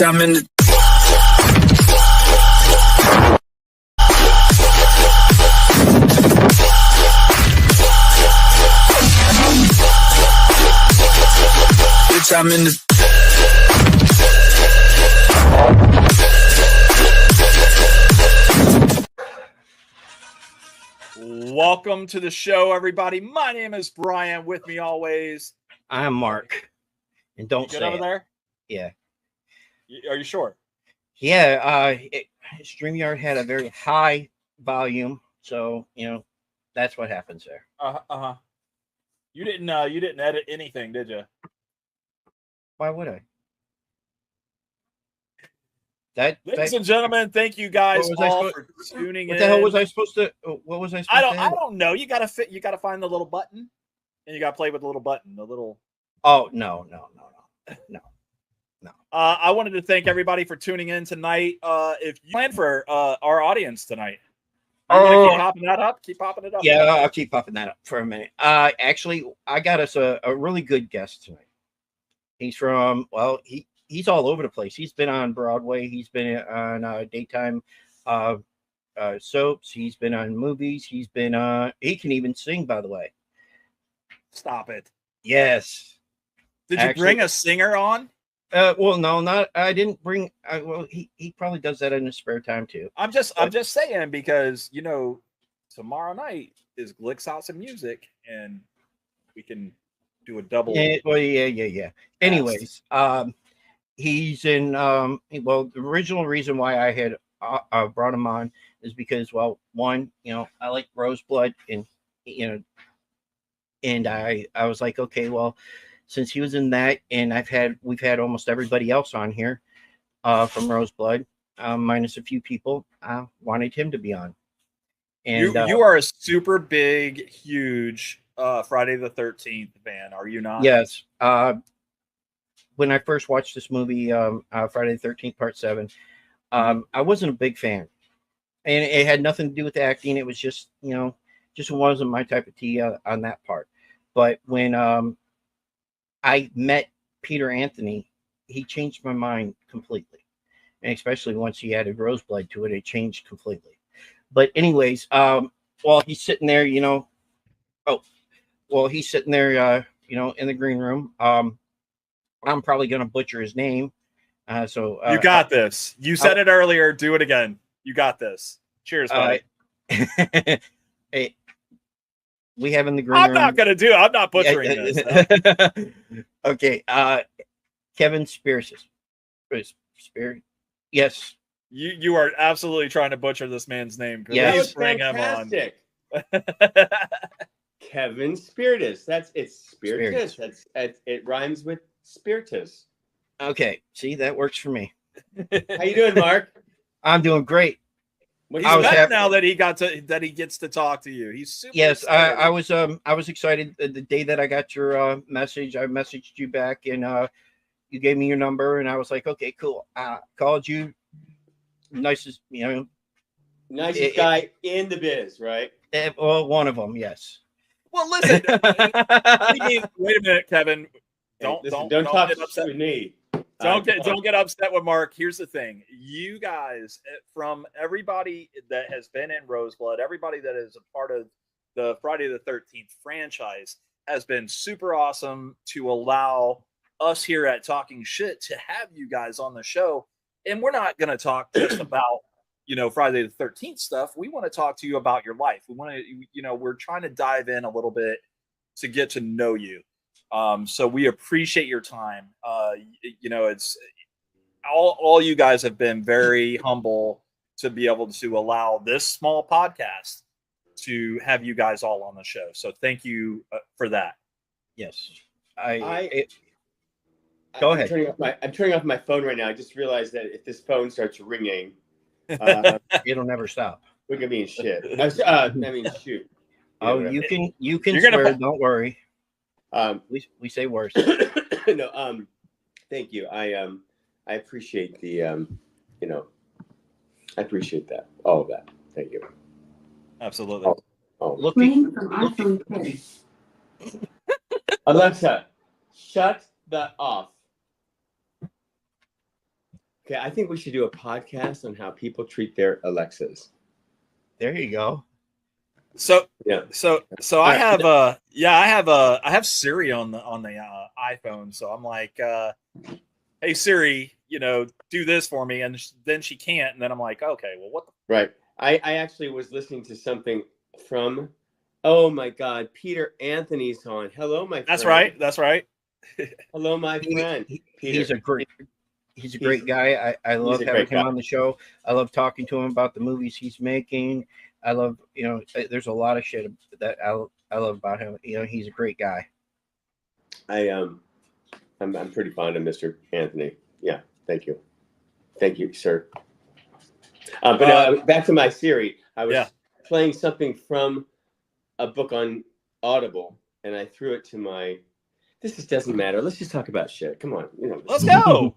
Bitch, I'm in the bitch, I'm in the Welcome to the show, everybody. My name is Brian. With me always, I'm Mark. And don't good say over it. there. Yeah. Are you sure? Yeah. StreamYard had a very high volume, so that's what happens there. Uh-huh. You didn't edit anything, did you? Why would I? Ladies and gentlemen, thank you guys all for tuning in. What the hell was I supposed to? What was I supposed to? I don't know. You gotta find the little button, and you gotta play with the little button. The little. Oh no. I wanted to thank everybody for tuning in tonight. If you plan for our audience tonight, you're gonna keep popping that up. Keep popping it up. Yeah, I'll keep popping that up for a minute. Actually, I got us a really good guest tonight. He's from he's all over the place. He's been on Broadway. He's been on daytime soaps. He's been on movies. He can even sing, by the way. Stop it. Yes. Did you bring a singer on? Well, no, not. I didn't bring. Well, he probably does that in his spare time too. I'm just saying because tomorrow night is Glick's House of Music, and we can do a double. Yeah. Anyways, he's in. The original reason why I had brought him on is because, well, one, I like Roseblood, and and I was like, okay, well, since he was in that, and we've had almost everybody else on here from Roseblood, minus a few people, I wanted him to be on. And you are a super big, huge Friday the 13th fan, are you not? Yes. When I first watched this movie, Friday the 13th, Part 7, I wasn't a big fan, and it had nothing to do with the acting. It was just wasn't my type of tea on that part. But when I met Peter Anthony, he changed my mind completely. And especially once he added Roseblood to it, it changed completely. But anyways, while he's sitting there, he's sitting there, in the green room. I'm probably going to butcher his name. So you got this. You said it earlier. Do it again. You got this. Cheers, buddy. Hey, we have in the green room. I'm not butchering this. Okay. Kevin Spirtas. Spirit. Yes. You are absolutely trying to butcher this man's name. Yeah, please bring him on. Kevin Spirtas. It's Spiritus. It rhymes with Spiritus. Okay. See, that works for me. How you doing, Mark? I'm doing great. He's happy now that he gets to talk to you. He's super. Yes, I was excited the day that I got your message. I messaged you back, and you gave me your number, and I was like, okay, cool. Called you. Nicest guy in the biz, right? Well, one of them, yes. Well, listen. Wait a minute, Kevin. Don't talk get upset with me. Don't get upset with Mark. Here's the thing. You guys, from everybody that has been in Roseblood, everybody that is a part of the Friday the 13th franchise has been super awesome to allow us here at Talking Shit to have you guys on the show. And we're not going to talk just about, Friday the 13th stuff. We want to talk to you about your life. We want to, we're trying to dive in a little bit to get to know you. So we appreciate your time. It's all you guys have been very humble to be able to allow this small podcast to have you guys all on the show. So thank you for that. Yes. Go ahead. I'm turning off my phone right now. I just realized that if this phone starts ringing, it'll never stop. We're gonna be in shit. Shoot. Oh, you can swear. Don't worry. We say worse. No. Thank you. I appreciate the I appreciate that. All of that. Thank you. Absolutely. Looking. Alexa, shut that off. Okay, I think we should do a podcast on how people treat their Alexas. There you go. So Yeah. so I have I have Siri on the iPhone. So I'm like, hey Siri, do this for me, and then she can't, and then I'm like, okay, well, what the Right. I actually was listening to something from, oh my God, Peter Anthony's on. Hello, my friend. That's right. Hello, my friend. Peter. He's a great guy. I love having him on the show. I love talking to him about the movies he's making. I love, there's a lot of shit that I love about him. He's a great guy. I'm pretty fond of Mr. Anthony. Yeah, thank you, sir. But back to my Siri. I was playing something from a book on Audible, and I threw it to my. This just doesn't matter. Let's just talk about shit. Come on, Let's go.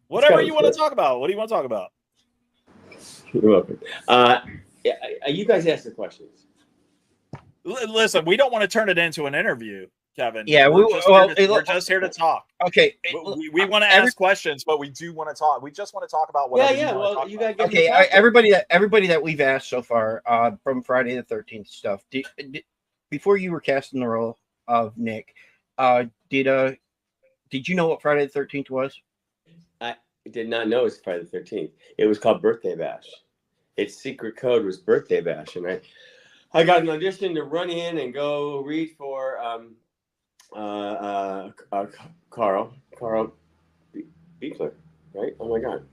Whatever you want to talk about. What do you want to talk about? You're welcome. You guys ask the questions. Listen, we don't want to turn it into an interview, Kevin. Yeah, we're just here to talk. Okay, we want to ask questions, but we do want to talk. We just want to talk about whatever. Yeah. Well, you got to okay. Everybody that we've asked so far, from Friday the 13th stuff. Before you were casting the role of Nick, did you know what Friday the 13th was? I did not know it was Friday the 13th. It was called Birthday Bash. Its secret code was Birthday Bash, and I got an audition to run in and go read for Carl Beekler, right? Oh my God,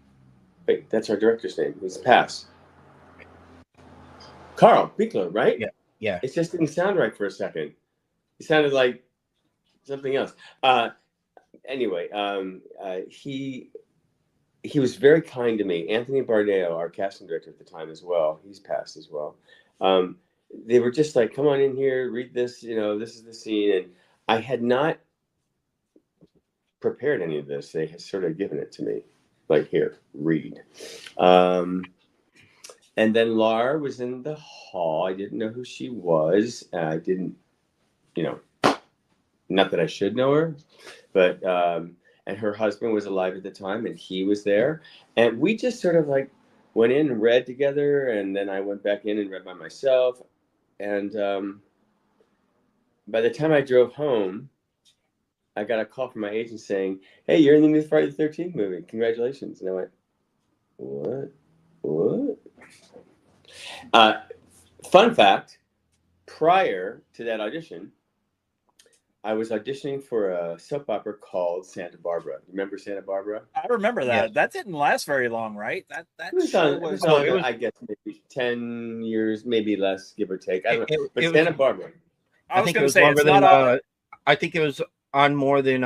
wait, that's our director's name. He's passed. Carl Beekler, right? Yeah. It just didn't sound right for a second. It sounded like something else. Anyway, he was very kind to me. Anthony Bardeo, our casting director at the time as well, he's passed as well. They were just like, come on in here, read this, this is the scene. And I had not prepared any of this. They had sort of given it to me, like, here, read. And then Laura was in the hall. I didn't know who she was. I didn't, not that I should know her, but, and her husband was alive at the time, and he was there. And we just sort of like went in and read together, and then I went back in and read by myself. And by the time I drove home, I got a call from my agent saying, hey, you're in the new Friday the 13th movie. Congratulations. And I went, what? Fun fact, prior to that audition, I was auditioning for a soap opera called Santa Barbara. Remember Santa Barbara? I remember that. Yeah. That didn't last very long, right? That it was I guess maybe 10 years, maybe less, give or take. I don't know. But Santa Barbara. I think it was longer than. I think it was on more than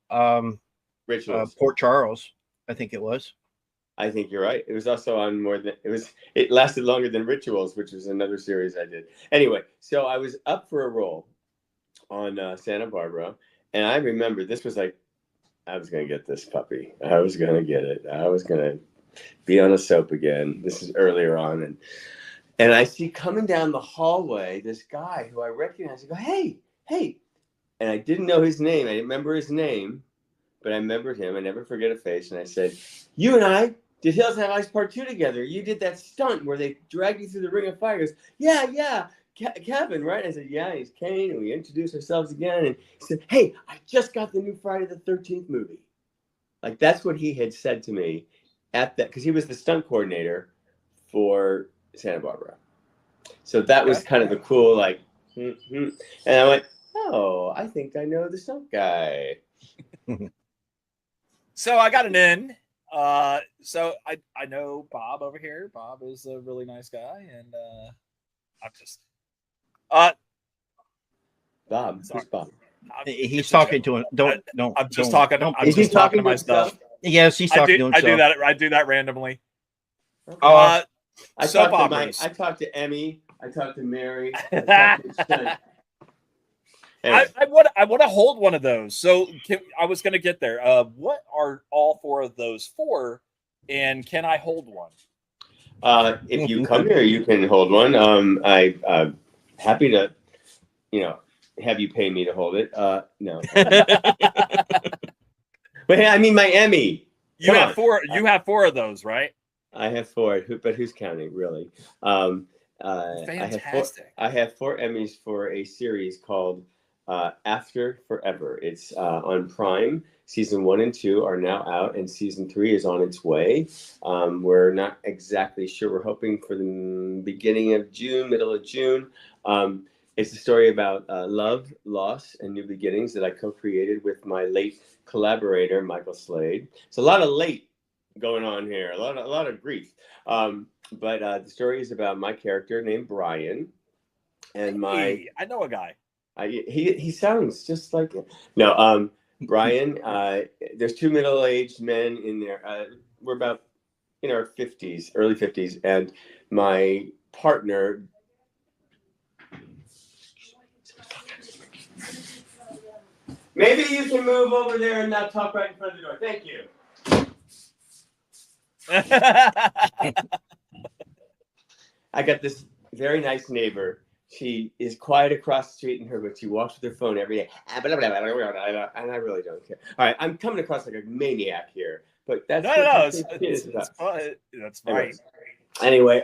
Port Charles. I think it was. I think you're right. It was also on more than it lasted longer than Rituals, which was another series I did. Anyway, so I was up for a role on Santa Barbara, and I remember this was like, I was going to get this puppy. I was going to get it. I was going to be on a soap again. This is earlier on, and I see coming down the hallway this guy who I recognize. I go, hey, and I didn't know his name. I didn't remember his name, but I remembered him. I never forget a face. And I said, you and I did Hills Have Eyes Part 2 together. You did that stunt where they dragged you through the Ring of Fire. He goes, yeah. Kevin, right? I said, yeah, he's Kane. And we introduced ourselves again. And he said, hey, I just got the new Friday the 13th movie. Like, that's what he had said to me at that, because he was the stunt coordinator for Santa Barbara. So that was kind of the cool, like, And I went, oh, I think I know the stunt guy. So I got an in. So I know Bob over here. Bob is a really nice guy. And I'm just... Bob, who's Bob? He's talking to him. Don't. I'm just talking. I'm just talking to myself. Yes, he's talking to himself. I do that randomly. I talked to Emmy. I talked to Mary. I want to hold one of those. So I was going to get there. What are all four of those for? And can I hold one? If you come here, you can hold one. I'm happy to, have you pay me to hold it. No. But I mean, my Emmy. You Come have on. four. You have four of those, right? I have four, but who's counting, really? Fantastic. I have four Emmys for a series called After Forever. It's on Prime. Season 1 and 2 are now out, and season 3 is on its way. We're not exactly sure. We're hoping for the beginning of June, middle of June. It's a story about love, loss, and new beginnings that I co-created with my late collaborator, Michael Slade. It's a lot of late going on here, a lot of grief. But the story is about my character named Brian, and Hey, I know a guy. he sounds just like it. No, Brian. There's two middle-aged men in there. We're about in our 50s, early 50s, and my partner. Maybe you can move over there and not talk right in front of the door. Thank you. I got this very nice neighbor. She is quiet across the street in her, but she walks with her phone every day. And I really don't care. All right, I'm coming across like a maniac here, but that's no. It's fun. That's right. Anyway,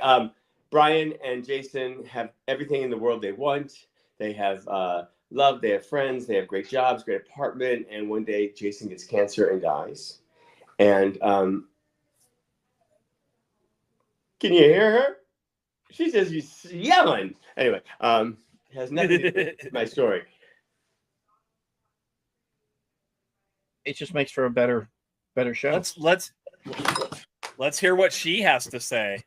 Brian and Jason have everything in the world they want. They have love. They have friends. They have great jobs, great apartment. And one day, Jason gets cancer and dies. And can you hear her? She says she's yelling. Anyway, it has nothing to do with my story. It just makes for a better show. Let's hear what she has to say.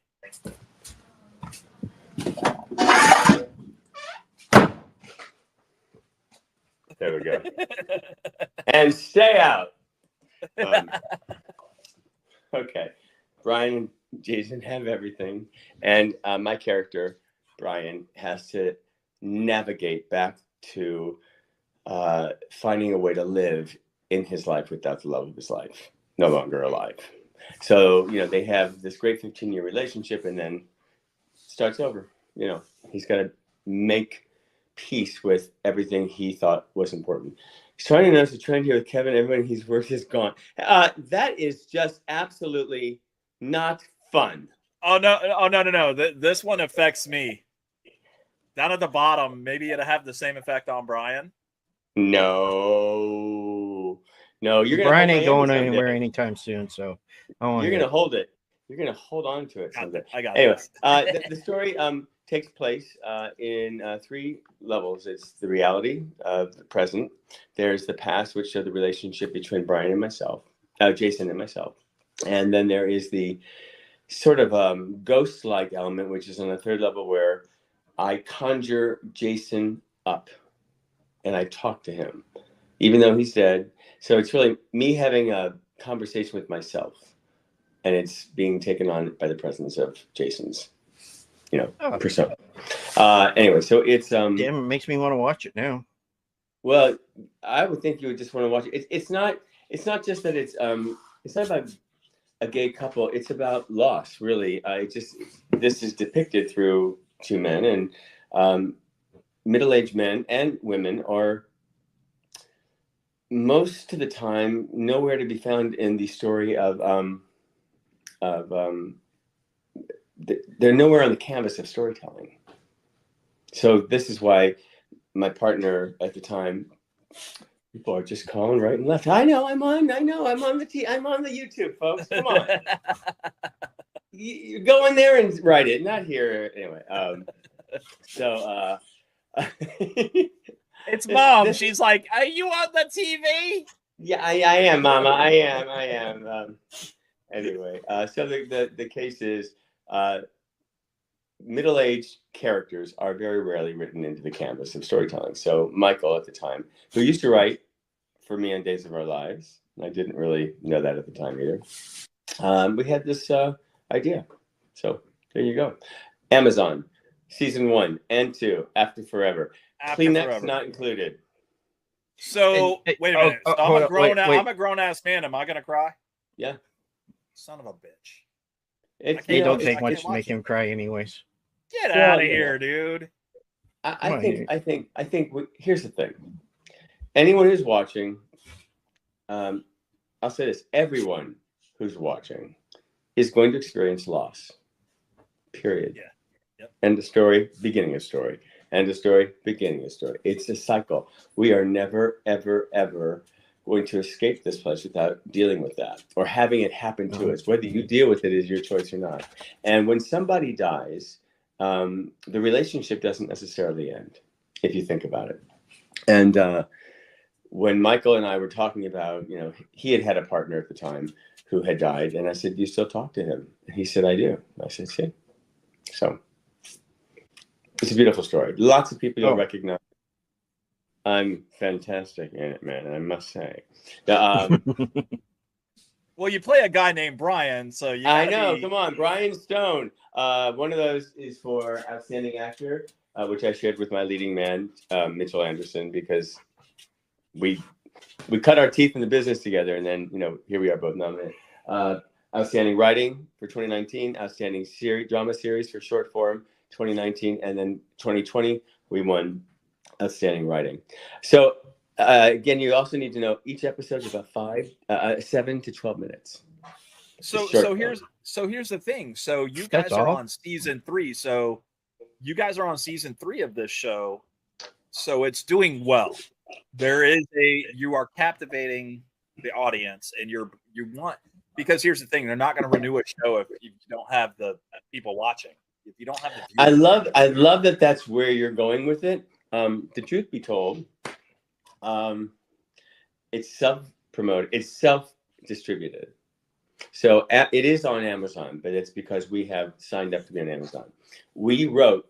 There we go. And stay out. Okay. Brian and Jason have everything. And my character, Brian, has to navigate back to finding a way to live in his life without the love of his life. No longer alive. So, they have this great 15-year relationship and then starts over. He's got to make peace with everything he thought was important. He's trying to notice the trend here with Kevin. Everybody he's worth is gone. That is just absolutely not fun. Oh no. This one affects me. Down at the bottom, maybe it'll have the same effect on Brian. No. Brian ain't going anywhere anytime soon, so you're gonna hold it. You're gonna hold on to it someday. I got anyway, this. The story takes place in 3 levels. It's the reality of the present. There's the past, which shows the relationship between Brian and myself, Jason and myself, and then there is the sort of ghost-like element, which is on the 3rd level, where I conjure Jason up and I talk to him, even though he's dead. So it's really me having a conversation with myself, and it's being taken on by the presence of Jason's, persona. Anyway, so it's damn, it makes me want to watch it now. Well, I would think you would just want to watch it. It's not just that it's not about a gay couple. It's about loss, really. This is depicted through 2 men, and middle-aged men and women are most of the time nowhere to be found in the story of they're nowhere on the canvas of storytelling. So this is why my partner at the time, people are just calling right and left. I'm on the YouTube, folks. Come on. You go in there and write it, not here. Anyway, it's Mom. She's like, "Are you on the TV?" Yeah, I am, Mama. I am. Anyway, so the case is middle-aged characters are very rarely written into the canvas of storytelling. So Michael at the time, who used to write for me on Days of Our Lives, and I didn't really know that at the time either, we had this idea. So there you go. Amazon, season 1 and 2, After Forever. Kleenex not included. So wait a minute. So I'm a grown-ass man. Am I gonna cry? Yeah. Son of a bitch. It don't take much to make him cry, anyways. Get out of here, dude. I think. Here's the thing. Anyone who's watching, I'll say this: everyone who's watching is going to experience loss. Period. Yeah. Yep. End of story, beginning of story. End of story, beginning of story. It's a cycle. We are never, ever, ever going to escape this place without dealing with that or having it happen to us. Whether you deal with it is your choice or not. And when somebody dies, the relationship doesn't necessarily end, if you think about it. And when Michael and I were talking about, he had a partner at the time who had died. And I said, "Do you still talk to him?" And he said, "I do." I said, "See." So it's a beautiful story. Lots of people you'll recognize. I'm fantastic in it, man, I must say. Well, you play a guy named Brian, so you I know. Come on, Brian Stone. One of those is for Outstanding Actor, which I shared with my leading man, Mitchell Anderson, because we cut our teeth in the business together, and then here we are, both nominated. Outstanding Writing for 2019, Outstanding Drama Series for Short Form 2019, and then 2020 we won Outstanding Writing. So again, you also need to know each episode is about 7 to 12 minutes. So here's the thing. So you guys are on season 3. So you guys are on season 3 of this show. So it's doing well. You are captivating the audience, and because here's the thing, they're not going to renew a show if you don't have the people watching. If you don't have the viewers. I love that that's where you're going with it. The truth be told, it's self-promoted, it's self-distributed. So it is on Amazon, but it's because we have signed up to be on Amazon. We wrote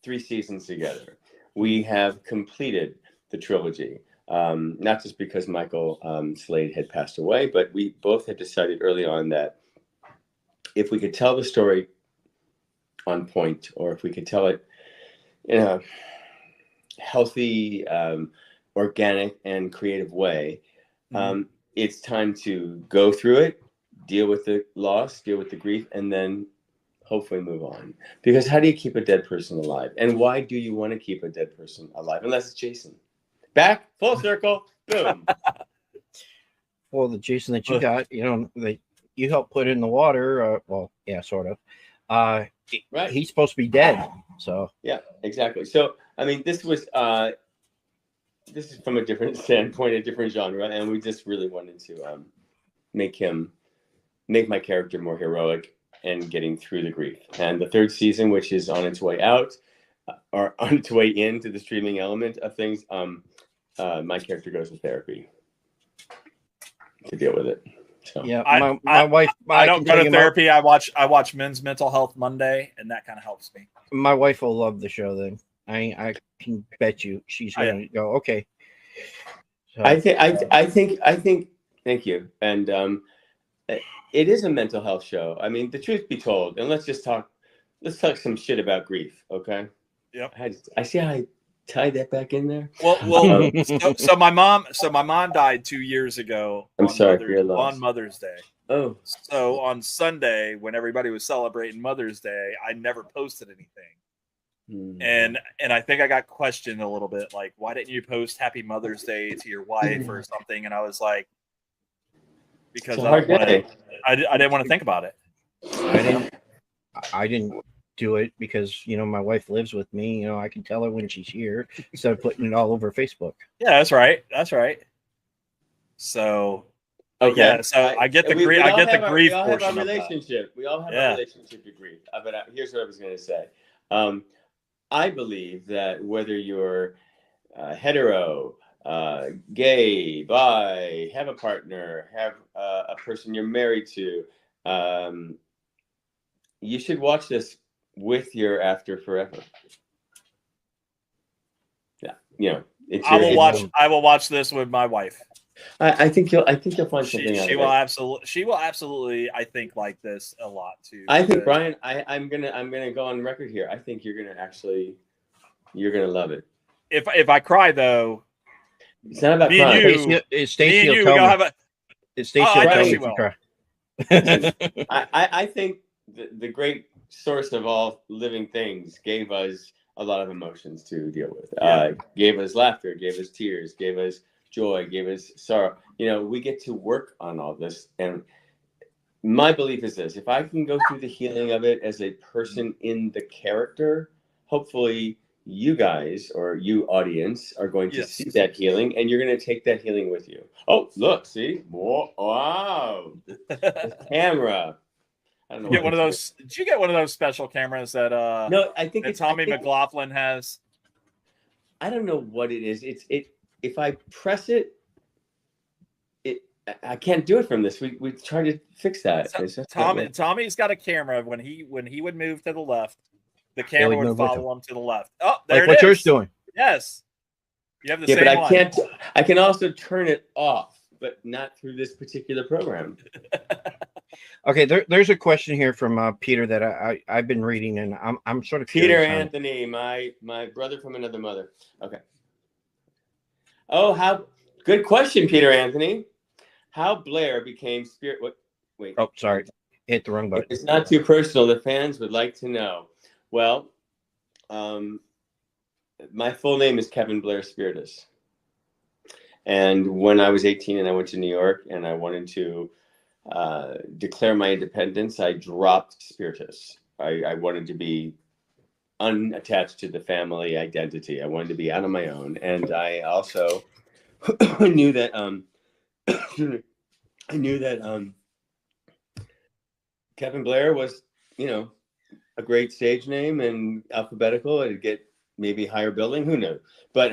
3 seasons together. We have completed the trilogy, not just because Michael Slade had passed away, but we both had decided early on that if we could tell the story on point, or if we could tell it in a healthy, organic, and creative way, it's time to go through it, deal with the loss, deal with the grief, and then hopefully move on. Because how do you keep a dead person alive? And why do you want to keep a dead person alive? Unless it's Jason. Back, full circle, boom. Well, the Jason that you got, that you helped put in the water, well, yeah, sort of. Right. He's supposed to be dead. So yeah, exactly. So I mean, this is from a different standpoint, a different genre, and we just really wanted to make my character more heroic and getting through the grief. And the 3rd season, which is on its way out, or on its way into the streaming element of things, my character goes to therapy to deal with it. So yeah, my wife. I don't go to therapy. I watch Men's Mental Health Monday, and that kind of helps me. My wife will love the show. Then I can bet you she's going to go okay. So, I think. Thank you. And it is a mental health show. I mean, the truth be told, and let's talk some shit about grief, okay? Yep. I see how I tied that back in there. Well, so my mom died 2 years ago. I'm sorry for your loss. On Mother's Day. Oh. So on Sunday, when everybody was celebrating Mother's Day, I never posted anything. And I think I got questioned a little bit, like, why didn't you post Happy Mother's Day to your wife or something? And I was like, because I didn't want to think about it. I didn't do it because my wife lives with me. I can tell her when she's here instead of putting it all over Facebook. Yeah, that's right. So okay. Yeah, so I get the grief. I get the grief portion. We all have a relationship. We all have a relationship to grief. But here's what I was going to say. I believe that whether you're hetero, gay, bi, have a partner, have a person you're married to, you should watch this with your after forever. Yeah, I will watch this with my wife. I think you'll find something. She will absolutely. I think like this a lot too. I think Brian. I'm gonna go on record here. I think you're gonna love it. If I cry though, it's not about crying. Stacey will tell me. Stacey will tell me to cry. I think the great source of all living things gave us a lot of emotions to deal with. Gave us laughter, gave us tears, gave us joy, gave us sorrow. We get to work on all this, and my belief is this: if I can go through the healing of it as a person in the character, hopefully you guys or you audience are going to see that healing, and you're going to take that healing with you. Oh, look, see? Whoa, wow. The camera. I don't know. Get one of those. Did you get one of those special cameras that No, I think that it's Tommy McLaughlin has? I don't know what it is. If I press it, I can't do it from this. We tried to fix that. Tommy's got a camera. When he would move to the left, the camera would follow him to the left. Oh, there like what yours doing. Yes, you have the same but I one. can't. I can also turn it off, but not through this particular program. Okay, there's a question here from Peter that I've been reading, and I'm sort of Peter curious Anthony, my brother from another mother. Okay. Oh, how good question, Peter Anthony. How Blair became Spirit? What? Wait. Oh, sorry, hit the wrong button. If it's not too personal, the fans would like to know. Well, my full name is Kevin Blair Spirtas, and when I was 18 and I went to New York and I wanted to declare my independence, I dropped Spirtas. I wanted to be unattached to the family identity. I wanted to be out on my own, and I also knew that Kevin Blair was, a great stage name and alphabetical. It'd get maybe higher billing. Who knew? But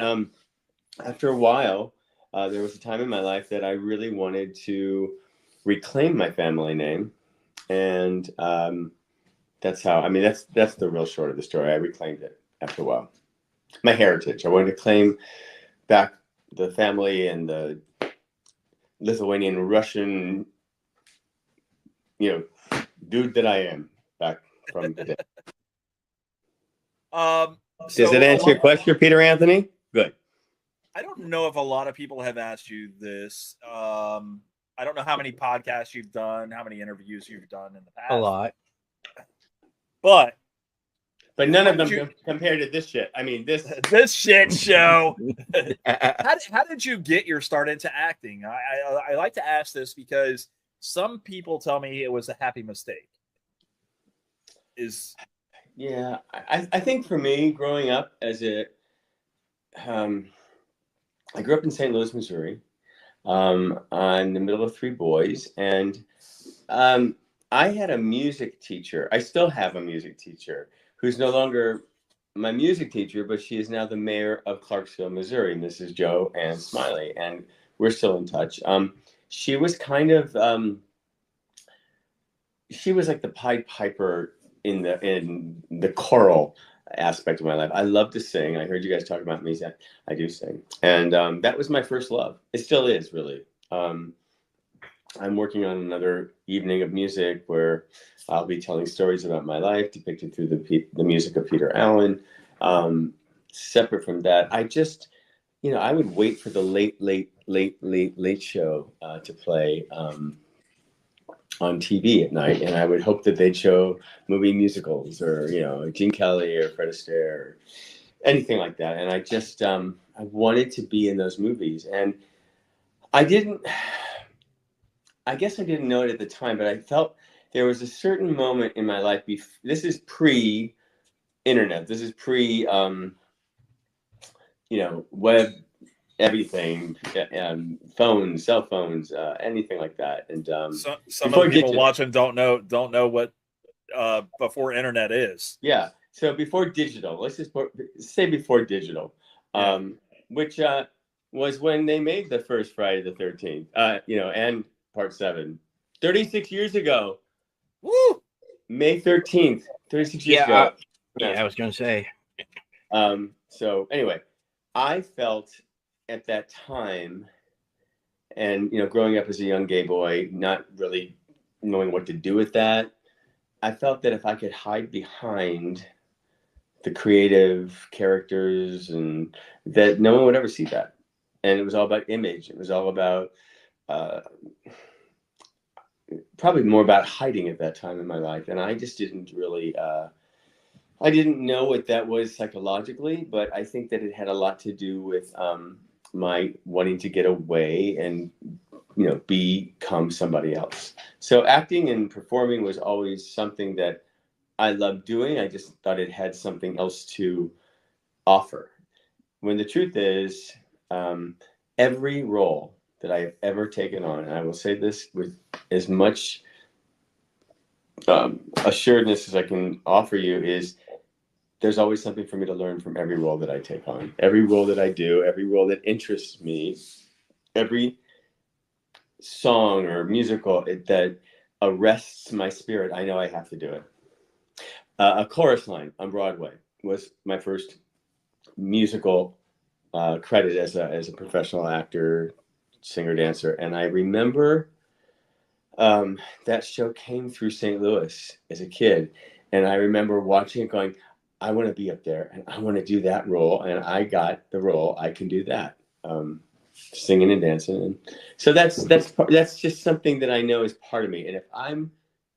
after a while, there was a time in my life that I really wanted to reclaim my family name, and that's how. I mean, that's the real short of the story. I reclaimed it after a while. My heritage. I wanted to claim back the family and the Lithuanian, Russian, dude that I am back from the day. Does it answer your question, Peter Anthony? Good. I don't know if a lot of people have asked you this. I don't know how many podcasts you've done, how many interviews you've done in the past. A lot. But none of them compared to this shit. I mean, this shit show. How did you get your start into acting? I like to ask this because some people tell me it was a happy mistake. Yeah, I think for me, growing up as I grew up in St. Louis, Missouri, on the middle of three boys, and I had a music teacher. I still have a music teacher who's no longer my music teacher, but she is now the mayor of Clarksville, Missouri, Mrs. Joe Ann Smiley, and we're still in touch. She was kind of she was like the Pied Piper in the choral aspect of my life. I love to sing. I heard you guys talk about me. I do sing, and that was my first love. It still is, really. I'm working on another evening of music where I'll be telling stories about my life depicted through the music of Peter Allen. Separate from that, I just, I would wait for the late show to play on TV at night, and I would hope that they'd show movie musicals or Gene Kelly or Fred Astaire or anything like that. And I just I wanted to be in those movies, and I guess I didn't know it at the time, but I felt there was a certain moment in my life. This is pre-internet. This is pre web, everything, phones, cell phones, anything like that. And some of the people watching don't know what before internet is. Yeah. So before digital, let's just say before digital, which was when they made the first Friday the 13th, and Part 7, 36 years ago. Woo! May 13th, 36 years ago. I was going to say. So anyway, I felt at that time, and growing up as a young gay boy, not really knowing what to do with that, I felt that if I could hide behind the creative characters, and that no one would ever see that. And it was all about image. It was all about probably more about hiding at that time in my life. And I just didn't really, I didn't know what that was psychologically, but I think that it had a lot to do with my wanting to get away and become somebody else. So acting and performing was always something that I loved doing. I just thought it had something else to offer. When the truth is, every role that I have ever taken on, and I will say this with as much assuredness as I can offer you, is there's always something for me to learn from every role that I take on. Every role that I do, every role that interests me, every song or musical that arrests my spirit, I know I have to do it. A chorus line on Broadway was my first musical credit as a professional actor, singer, dancer. And I remember that show came through St. Louis as a kid. And I remember watching it going, I want to be up there and I want to do that role. And I got the role. I can do that. Singing and dancing. And so that's just something that I know is part of me. And if I'm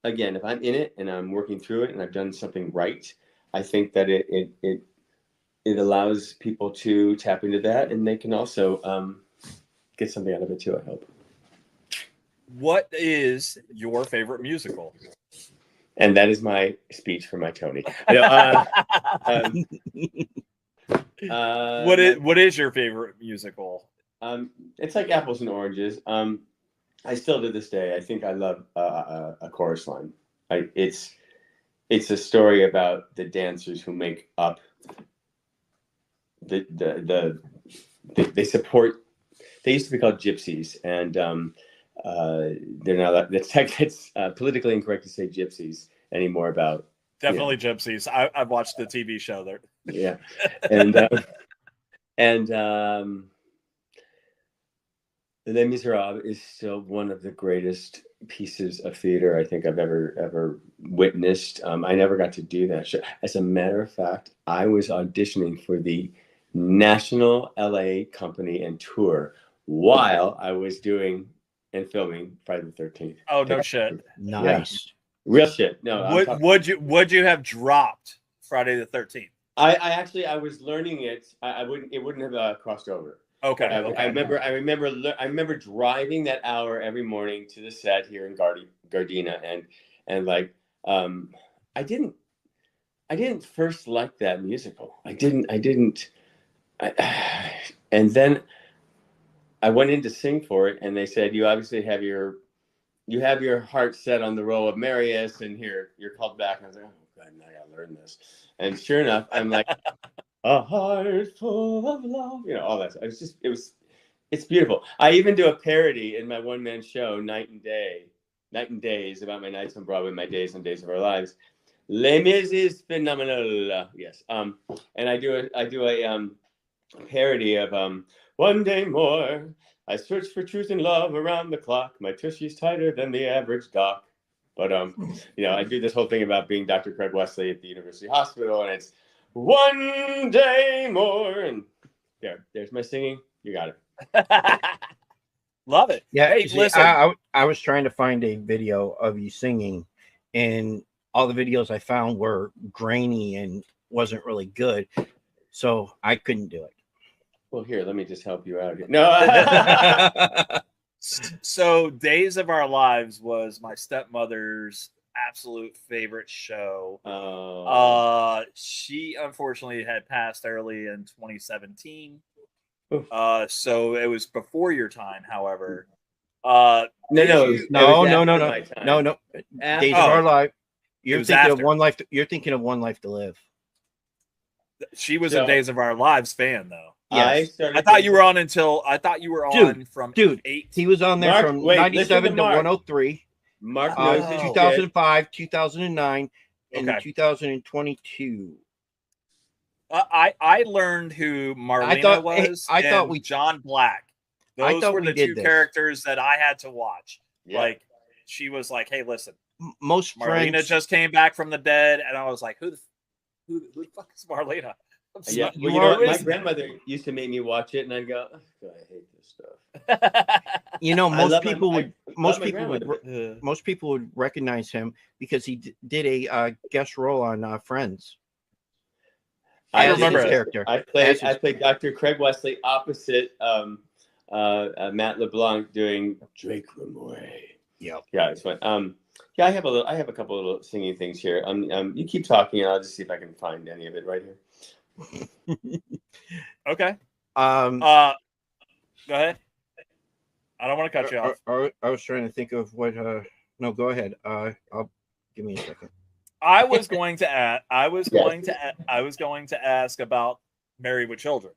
in it and I'm working through it and I've done something right, I think that it allows people to tap into that, and they can also get something out of it too, I hope. What is your favorite musical? And that is my speech for my Tony. What is your favorite musical? It's like apples and oranges. I still to this day, I think I love a chorus line. It's a story about the dancers who make up they support. They used to be called gypsies, and they're now it's politically incorrect to say gypsies anymore. About definitely gypsies. I've watched the TV show there. Yeah, and Les Miserables is still one of the greatest pieces of theater I think I've ever witnessed. I never got to do that show. As a matter of fact, I was auditioning for the national LA company and tour while I was doing and filming Friday the 13th. Oh, no shit. Nice. Yeah. Real shit. No. Would you have dropped Friday the 13th? I was learning it. It wouldn't have crossed over. Okay. I remember driving that hour every morning to the set here in Gardena, and like I didn't first like that musical. And then I went in to sing for it, and they said, "You obviously have your heart set on the role of Marius, and here you're called back." And I was like, "Oh God, now I gotta learn this." And sure enough, I'm like, "A heart full of love," all that stuff. It's beautiful. I even do a parody in my one-man show, Night and Days, about my nights on Broadway, my days and days of our lives. Les Mis is phenomenal. Yes. And I do a parody of One Day More. I search for truth and love around the clock. My tushy's tighter than the average doc. But I do this whole thing about being Dr. Craig Wesley at the University Hospital, and it's one day more. And there's my singing. You got it. Love it. Yeah. Hey, See, listen. I was trying to find a video of you singing, and all the videos I found were grainy and wasn't really good, so I couldn't do it. Well, here, let me just help you out here. No. So Days of Our Lives was my stepmother's absolute favorite show. She unfortunately had passed early in 2017. So it was before your time, No. however. Days of Our Lives. You're thinking of One Life to Live. She was a Days of Our Lives fan, though. Yes. I thought you were on from 8. He was on there from 97 to 103. Mark knows 2005, 2009, and 2022. I learned who Marlena was. I thought John Black. Those were the two characters that I had to watch. Yeah. Like, she was like, "Hey, listen, Marlena just came back from the dead," and I was like, "Who the fuck is Marlena?" Yeah, my grandmother used to make me watch it, and I'd go, "Oh, God, I hate this stuff." Most people would recognize him because he did a guest role on Friends. I remember his character. I played Dr. Craig Wesley opposite Matt LeBlanc doing Drake Ramoy. Yep. Yeah, it's fun. Yeah, I have a couple of little singing things here. You keep talking, and I'll just see if I can find any of it right here. Okay. Um, Go ahead. I don't want to cut you off. I was trying to think of what. No, go ahead. I'll give me a second. I was going to add. I was going to ask about Married with Children.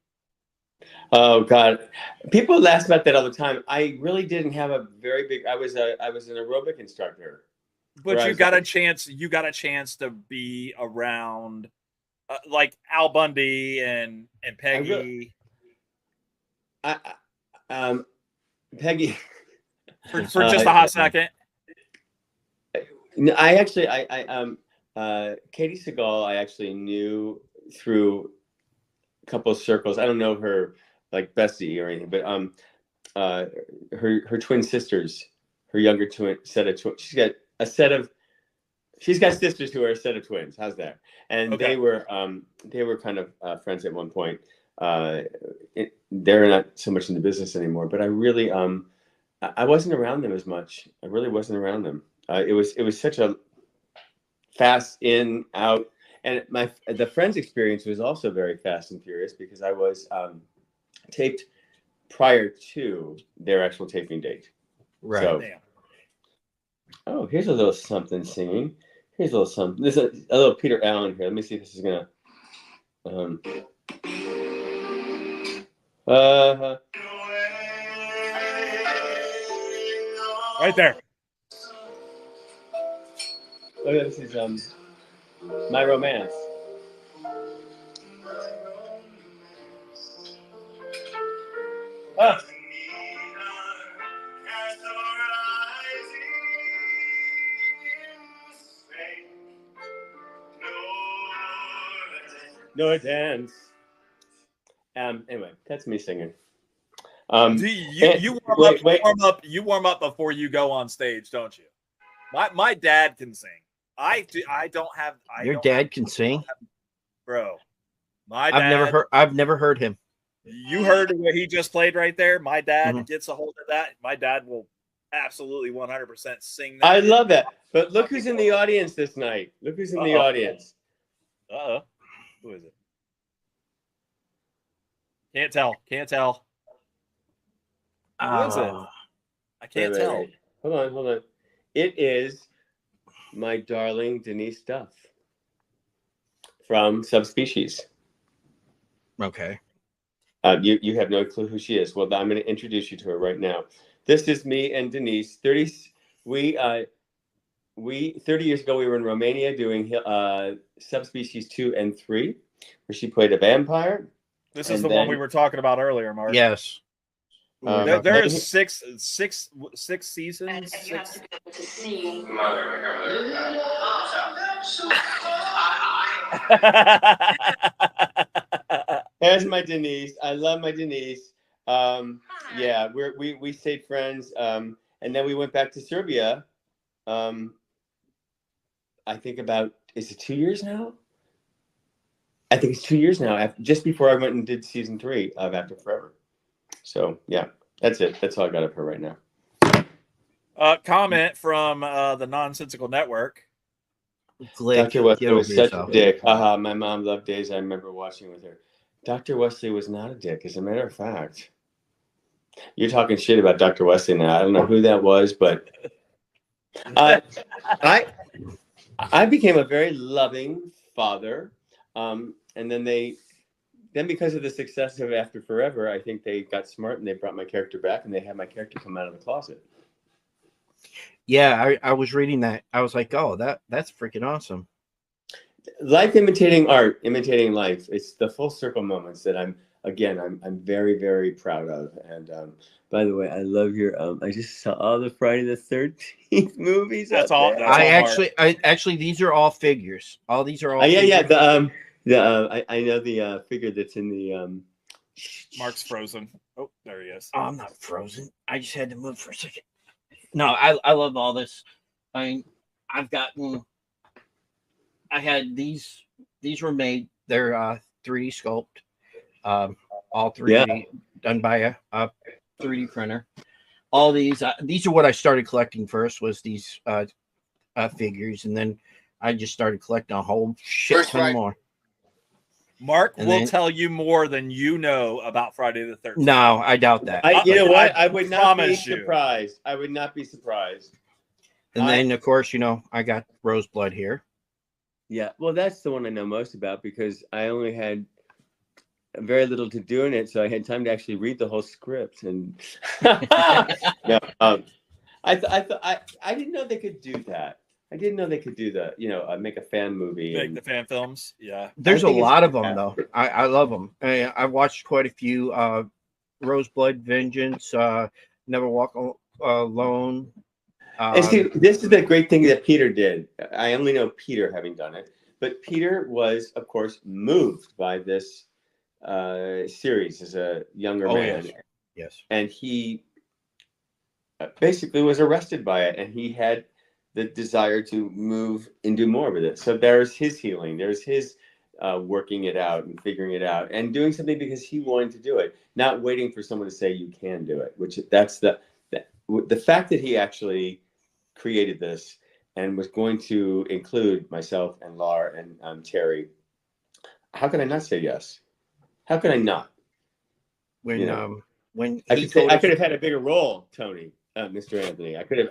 Oh God, people ask about that all the time. I really didn't have a very big. I was an aerobic instructor. But you got a chance. You got a chance to be around, like Al Bundy and Peggy. Peggy. For just a hot second. I actually, Katie Seagal, I actually knew through a couple of circles. I don't know her like Bessie or anything, but her twin sisters, her younger set of twins. She's got sisters who are a set of twins. How's that? And Okay. they were kind of friends at one point. They're not so much in the business anymore, but I really I wasn't around them as much. I really wasn't around them. It was such a fast in out, and the Friends experience was also very fast and furious because I was taped prior to their actual taping date. Right. So, oh, here's a little something singing. Here's a little something. There's a little Peter Allen here. Let me see if this is gonna. Right there. Oh yeah, this is My Romance. Ah. No dance. Anyway, that's me singing. You warm up before you go on stage, don't you? My dad can sing. I don't have. Your dad can sing, bro. My dad. I've never heard him. You heard what he just played right there. My dad gets a hold of that. My dad will absolutely 100% sing that. I love that. But look who's in the audience this night. Look who's in the audience. Who is it? Can't tell. Who is it? I can't tell. Wait. Hold on. It is my darling Denise Duff from Subspecies. Okay. You have no clue who she is. Well, I'm going to introduce you to her right now. This is me and Denise. 30 years ago, we were in Romania doing Subspecies 2 and 3, where she played a vampire. This is the one we were talking about earlier, Mark. Yes. There's six seasons. There's my Denise. I love my Denise. Yeah, we stayed friends, and then we went back to Serbia. I think is it 2 years now? I think it's 2 years now. Just before I went and did season 3 of After Forever. So yeah, that's it. That's all I got up here right now. Comment from the Nonsensical Network. Dr. Wesley was such a dick. My mom loved Days. I remember watching with her. Dr. Wesley was not a dick. As a matter of fact, you're talking shit about Dr. Wesley now. I don't know who that was, but I became a very loving father. And then because of the success of After Forever, I think they got smart and they brought my character back and they had my character come out of the closet. Yeah, I was reading that. I was like, oh, that's freaking awesome. Life imitating art, imitating life. It's the full circle moments that I'm very, very proud of. And by the way, I love your I just saw all the Friday the 13th movies. That's all. I actually these are all figures. All these are all figures. I know the figure that's in the Mark's frozen. Oh, there he is. Oh, I'm not frozen. I just had to move for a second. No, I love all this. I mean, I had these were made. They're 3D sculpt. All 3D done by a 3D printer. All these are what I started collecting first, was these figures, and then I just started collecting a whole shit ton more. Mark And will then, tell you more than you know about Friday the 13th. no, I doubt that. You know what? I I would not be promise you. surprised. I would not be surprised. And then, of course, I got Roseblood here. Yeah, well, that's the one I know most about because I only had very little to do in it, so I had time to actually read the whole script. And no, I didn't know they could do that. I didn't know they could do the, make a fan movie. Make the fan films. Yeah. There's a lot of them, though. I love them. I watched quite a few. Roseblood, Vengeance, Never Walk Alone. And see, this is the great thing that Peter did. I only know Peter having done it, but Peter was, of course, moved by this series as a younger man. Yes. And he basically was arrested by it, and he had the desire to move and do more with it. So there's his healing. There's his working it out and figuring it out and doing something because he wanted to do it, not waiting for someone to say you can do it. Which that's the fact that he actually created this and was going to include myself and Lar and Terry. How can I not say yes? How can I not? When I could have had a bigger role, Tony, Mr. Anthony. I could have.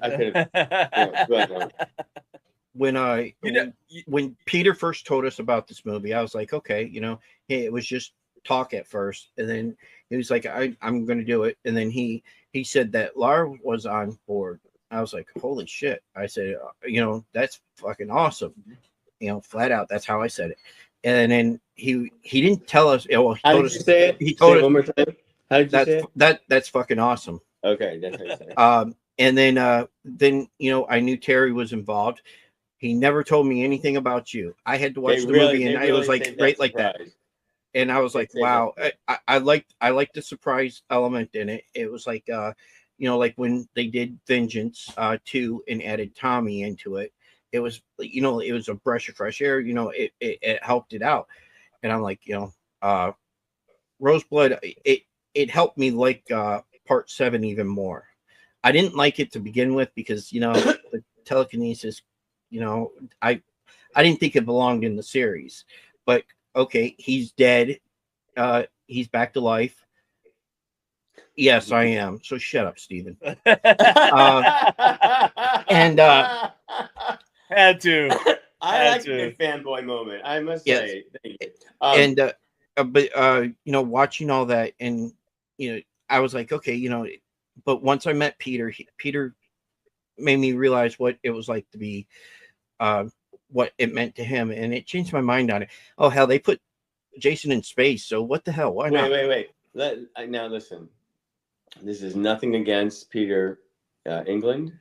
When Peter first told us about this movie, I was like, okay, it was just talk at first, and then he was like, I'm going to do it, and then he said that Lara was on board. I was like, holy shit! I said, that's fucking awesome, flat out. That's how I said it. And then he didn't tell us. Well, he told us. Say it? He told us one more time. How did you say it? That's fucking awesome. Okay, that's how you say it. And then I knew Terry was involved. He never told me anything about you. I had to watch the movie, and it was like right like that. And I was like, wow, I liked the surprise element in it. It was like, like when they did Vengeance 2 and added Tommy into it. It was, it was a breath of fresh air. It helped it out. And I'm like, Roseblood, it helped me like part 7 even more. I didn't like it to begin with because, the telekinesis, I didn't think it belonged in the series. But okay, he's dead. He's back to life. Yes, I am. So shut up, Steven. Had to. I like a fanboy moment. I must say. Watching all that, and I was like, okay, but once I met Peter, Peter made me realize what it was like to be, what it meant to him, and it changed my mind on it. Oh hell, they put Jason in space, so what the hell? Why not? Wait. Now listen, this is nothing against Peter England.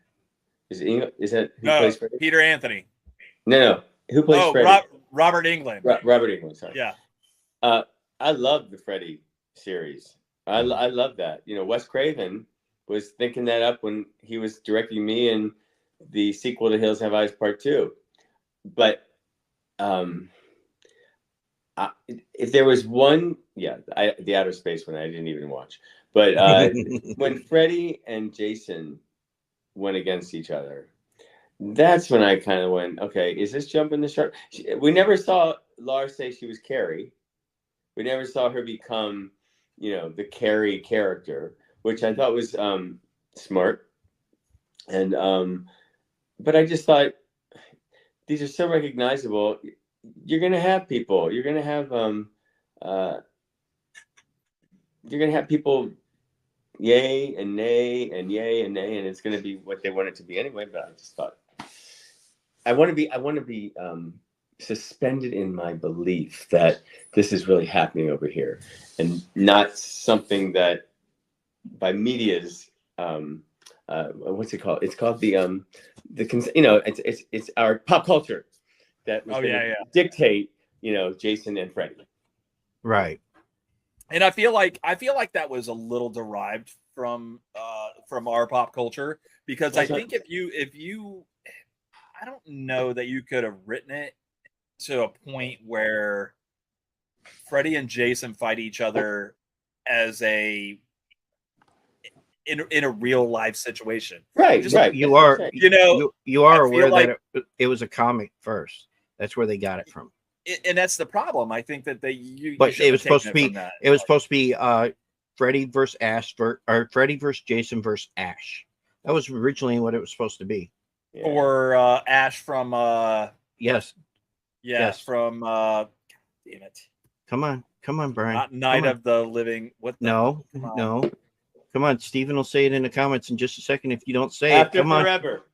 Is that who plays Freddy? Peter Anthony. No. Who plays Freddy? Robert Englund. Robert Englund, sorry. Yeah. I love the Freddy series. I love that. Wes Craven was thinking that up when he was directing me in the sequel to Hills Have Eyes Part 2. But if there was one, the outer space one I didn't even watch. But when Freddy and Jason went against each other, that's when I kind of went, okay, is this jumping the shark? We never saw Lars say she was Carrie. We never saw her become, the Carrie character, which I thought was smart. And but I just thought these are so recognizable. You're gonna have people. You're gonna have people yay and nay and yay and nay, and it's gonna be what they want it to be anyway. But I just thought I want to be suspended in my belief that this is really happening over here, and not something that by media's what's it called? It's called it's our pop culture that was dictate Jason and Freddy. Right. And I feel like that was a little derived from our pop culture, because I think if you I don't know that you could have written it to a point where Freddy and Jason fight each other as a in a real life situation. Right, Just- right. You That's what I'm are saying. You know, you are I feel aware like- that it was a comic first. That's where they got it from. and that's the problem. I think that you But should it was have taken supposed to be from that. it was supposed to be Freddy versus Ash or Freddy versus Jason versus Ash. That was originally what it was supposed to be. Yeah. Or Ash from Yes. Yes. from damn it. Come on, Brian. Not Night Come on. of the Living. What the No, come on. no. Come on, Steven will say it in the comments in just a second if you don't say After it. Come on. Forever.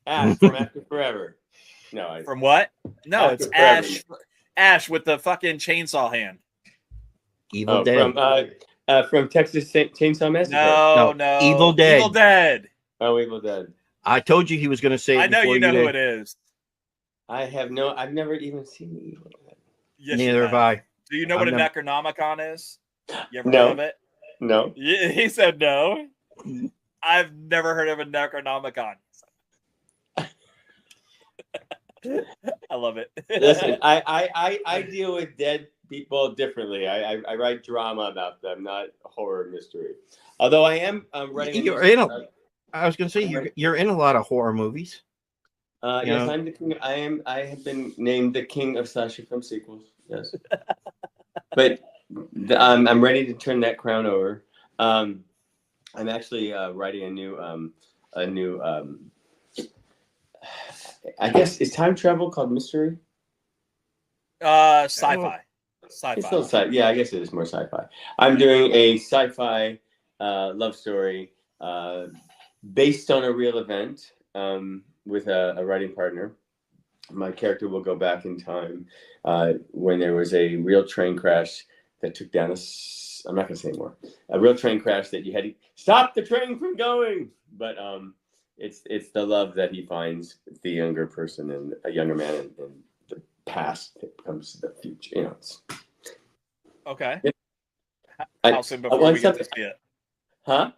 Ash from After Forever. No, From what? No, After it's Forever. Ash with the fucking chainsaw hand. Evil Dead. from Texas Chainsaw Massacre. No. Evil Dead. Evil Dead. Oh, Evil Dead. I told you he was going to say it. I know before you know who did. it is. I've never even seen Evil Dead. Yes, you Neither have I. Do you know what a Necronomicon is? You ever No. heard of it? No. Yeah, he said no. I've never heard of a Necronomicon. I love it. Listen, I deal with dead people differently. I write drama about them, not horror mystery. Although I am writing. I was going to say you're in a lot of horror movies. Yes, know? I'm the king. I have been named the king of slasher film sequels. Yes, but I'm ready to turn that crown over. I'm actually writing a new. I guess is time travel called mystery. Sci-fi. Sci-fi. It's still yeah, I guess it is more sci-fi. I'm doing a sci-fi love story based on a real event with a writing partner. My character will go back in time when there was a real train crash that took down I'm not going to say more. A real train crash that you had to stop the train from going. But it's the love that he finds with the younger person and a younger man in the past that becomes the future. You know, it's, Okay. I- How soon before one we get to step- see it? huh?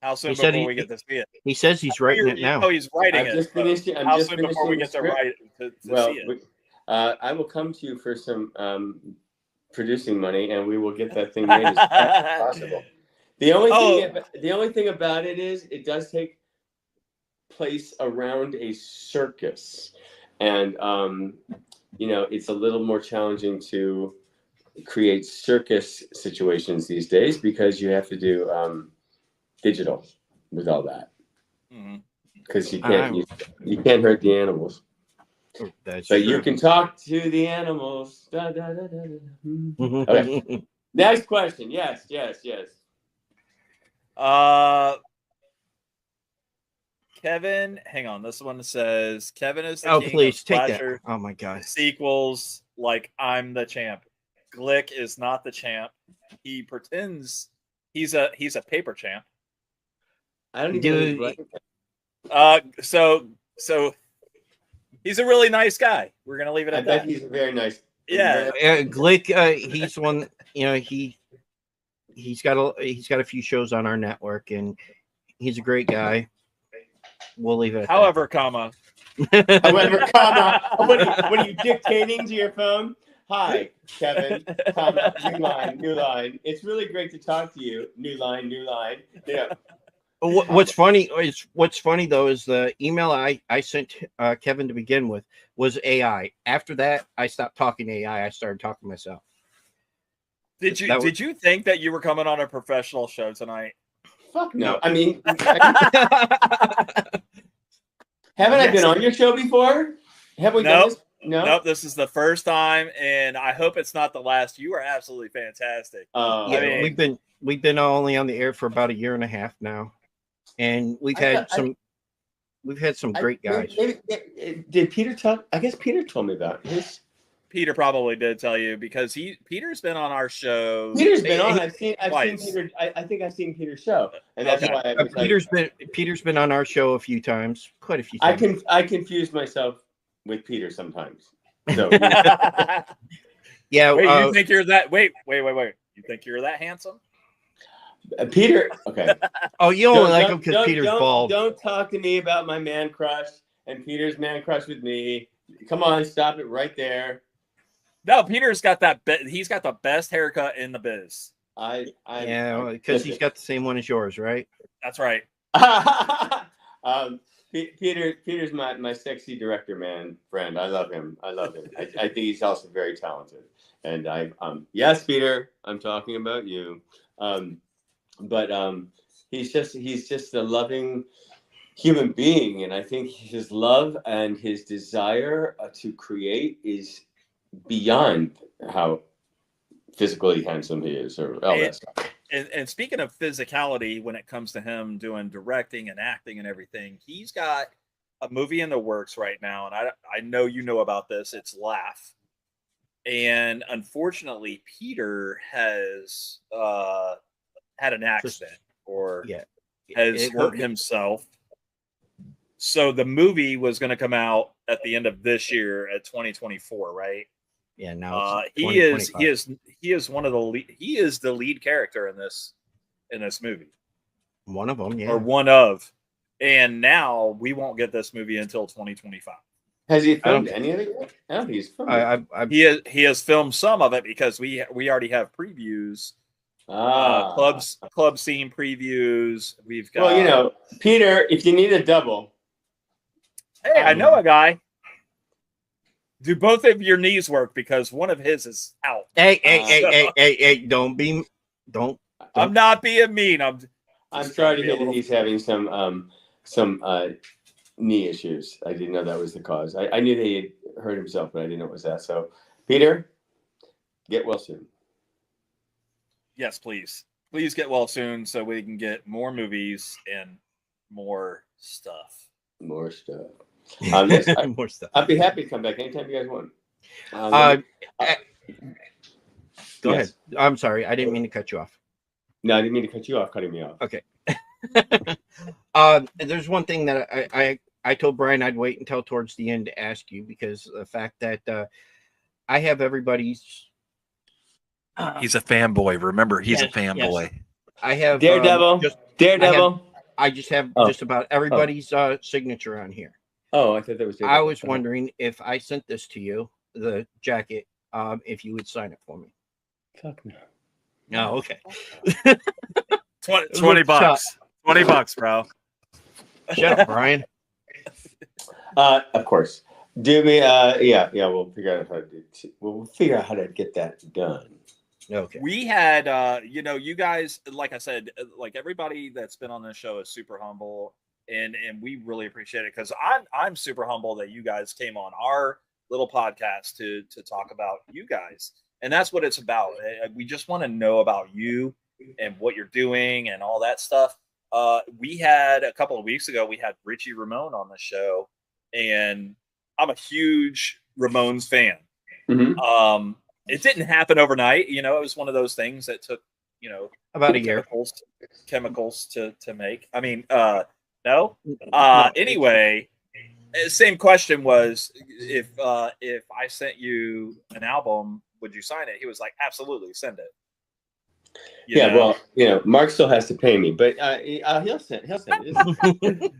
How soon He said before we get to see it? He says he's writing it now. Oh, he's writing I've it. just but finished it. I'm How just soon before we finishing get the to script. write to Well, see it? I will come to you for some producing money, and we will get that thing made as fast as possible. The only thing about it is it does take place around a circus, and it's a little more challenging to create circus situations these days because you have to do digital with all that Mhm. because you can't hurt the animals. That's But true. you can talk to the animals. Da, da, da, da, da. Okay. Next question. Yes. Kevin, hang on. This one says Kevin is the Oh, king please of take that. slasher Oh my god. sequels. Like I'm the champ. Glick is not the champ. He pretends he's a paper champ. I don't even know. So he's a really nice guy. We're gonna leave it I at bet that. he's very nice. Yeah. Glick, he's one. He's got a few shows on our network, and he's a great guy. We'll leave it. At However, comma. that. However, comma. What are you dictating to your phone? Hi, Kevin. Comma. New line. It's really great to talk to you. New line. Yeah. What's funny though is the email I sent Kevin to begin with was AI. After that, I stopped talking to AI. I started talking to myself. Did you think that you were coming on a professional show tonight? Fuck no. I mean, haven't I been on your show before? Have we done this? No. Nope, this is the first time, and I hope it's not the last. You are absolutely fantastic. Yeah, I mean, we've been only on the air for about a year and a half now, and we've had some great guys. Did Peter talk? I guess Peter told me about his. Peter probably did tell you because Peter's been on our show. Peter's been on. I've seen twice. Peter. I think I've seen Peter's show, and that's why I was Peter's been on our show a few times, quite a few times. I confuse myself with Peter sometimes. So yeah. Wait, you think you're that? Wait. You think you're that handsome? Peter. Okay. Oh, you only like him because Peter's bald. Don't talk to me about my man crush and Peter's man crush with me. Come on, stop it right there. No, Peter's got that. He's got the best haircut in the biz. Yeah, because he's got the same one as yours, right? That's right. Peter's my sexy director friend. I love him. I think he's also very talented. And yes, Peter, I'm talking about you. But he's just a loving human being, and I think his love and his desire to create is beyond how physically handsome he is, or all that stuff. And speaking of physicality, when it comes to him doing directing and acting and everything, he's got a movie in the works right now, and I know you know about this. It's Laugh, and unfortunately, Peter has had an accident or has hurt himself. So the movie was going to come out at the end of this year at 2024, right? Yeah, now he is one of the he is the lead character in this movie. One of them, yeah. Or one of. And now we won't get this movie until 2025. Has he filmed any of it yet? I don't think he's filmed. He has filmed some of it because we already have previews. Club scene previews. We've got. Well, Peter, if you need a double. Hey, I know a guy. Do both of your knees work? Because one of his is out. Hey! Don't. I'm not being mean. I'm sorry to hear that he's having some knee issues. I didn't know that was the cause. I knew that he had hurt himself, but I didn't know it was that. So, Peter, get well soon. Yes, please. Please get well soon so we can get more movies and more stuff. More stuff. More stuff. I'd be happy to come back anytime you guys want. Go ahead. I'm sorry. I didn't mean to cut you off. No, I didn't mean to cut you off. Cutting me off. Okay. There's one thing that I told Brian I'd wait until towards the end to ask you, because the fact that I have everybody's. He's a fanboy. Remember, he's a fanboy. Yes. I have Daredevil. Daredevil. I just have just about everybody's signature on here. Oh, I thought that was Daredevil. I was wondering if I sent this to you, the jacket, if you would sign it for me. Fuck no. No, okay. 20 bucks. $20, bro. Shut up, Brian. Of course. Do me. Yeah. We'll figure out how to get that done. Okay. We had, you guys, like I said, like everybody that's been on this show is super humble, and we really appreciate it, because I'm super humble that you guys came on our little podcast to talk about you guys, and that's what it's about. We just want to know about you and what you're doing and all that stuff. We had a couple of weeks ago, we had Richie Ramone on the show, and I'm a huge Ramones fan. Mm-hmm. It didn't happen overnight. It was one of those things that took, about a year. Chemicals to make. I mean, no. Anyway, same question was, if I sent you an album, would you sign it? He was like, absolutely, send it. You know? Well, Mark still has to pay me, but he'll send it.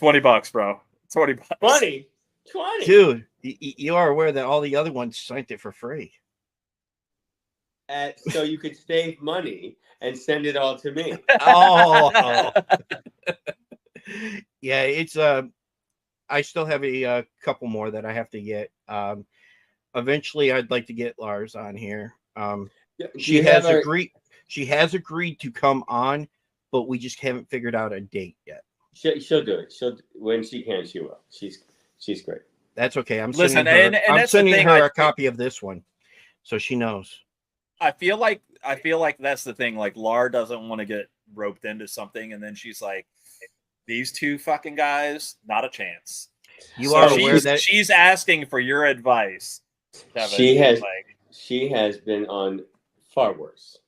$20, bro. $20. 20. Dude, you are aware that all the other ones signed it for free. So you could save money and send it all to me. Oh. Yeah, it's I still have a couple more that I have to get. Eventually I'd like to get Lars on here. She has agreed to come on, but we just haven't figured out a date yet. She'll do it. When she can, she will. She's great. That's okay. I'm Listen, sending her a copy of this one, so she knows. I feel like that's the thing. Like, Lar doesn't want to get roped into something, and then she's like, "These two fucking guys, not a chance." You are aware that she's asking for your advice, Kevin. She has been on far worse.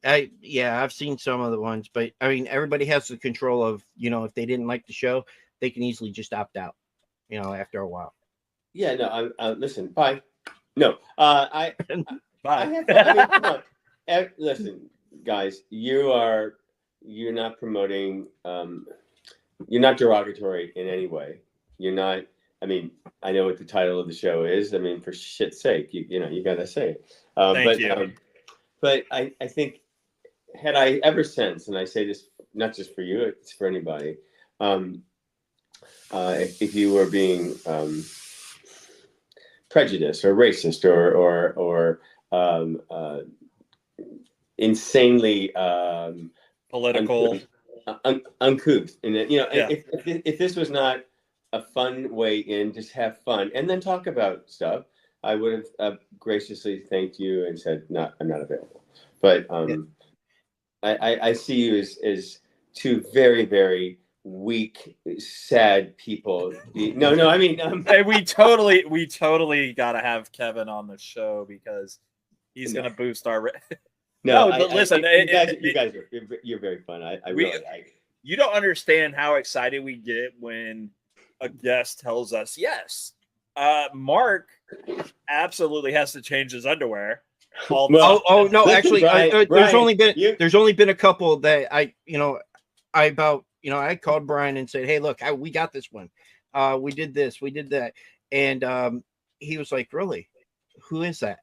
I've seen some of the ones, but I mean, everybody has the control of, if they didn't like the show, they can easily just opt out, after a while. Yeah, no, listen, bye. No, bye. Come on. Listen, guys, you're not promoting, you're not derogatory in any way. You're not I mean, I know what the title of the show is. I mean, for shit's sake, you know, you gotta say it. Thank you. But I think had I ever since, and I say this not just for you, it's for anybody. If you were being prejudiced or racist or insanely Political. uncouth, and you know, Yeah. if this was not a fun way in, just have fun and then talk about stuff, I would have graciously thanked you and said, "Not, I'm not available." But I see you as two very, very weak, sad people. No, I mean, Hey, we totally got to have Kevin on the show because he's going to boost our. no, but listen, you guys are you're very fun. You don't understand how excited we get when a guest tells us yes. Mark absolutely has to change his underwear. No, Listen, actually, Brian, there's only been a couple that I called Brian and said, "Hey, look, we got this one. We did this, we did that," and he was like, "Really? Who is that?"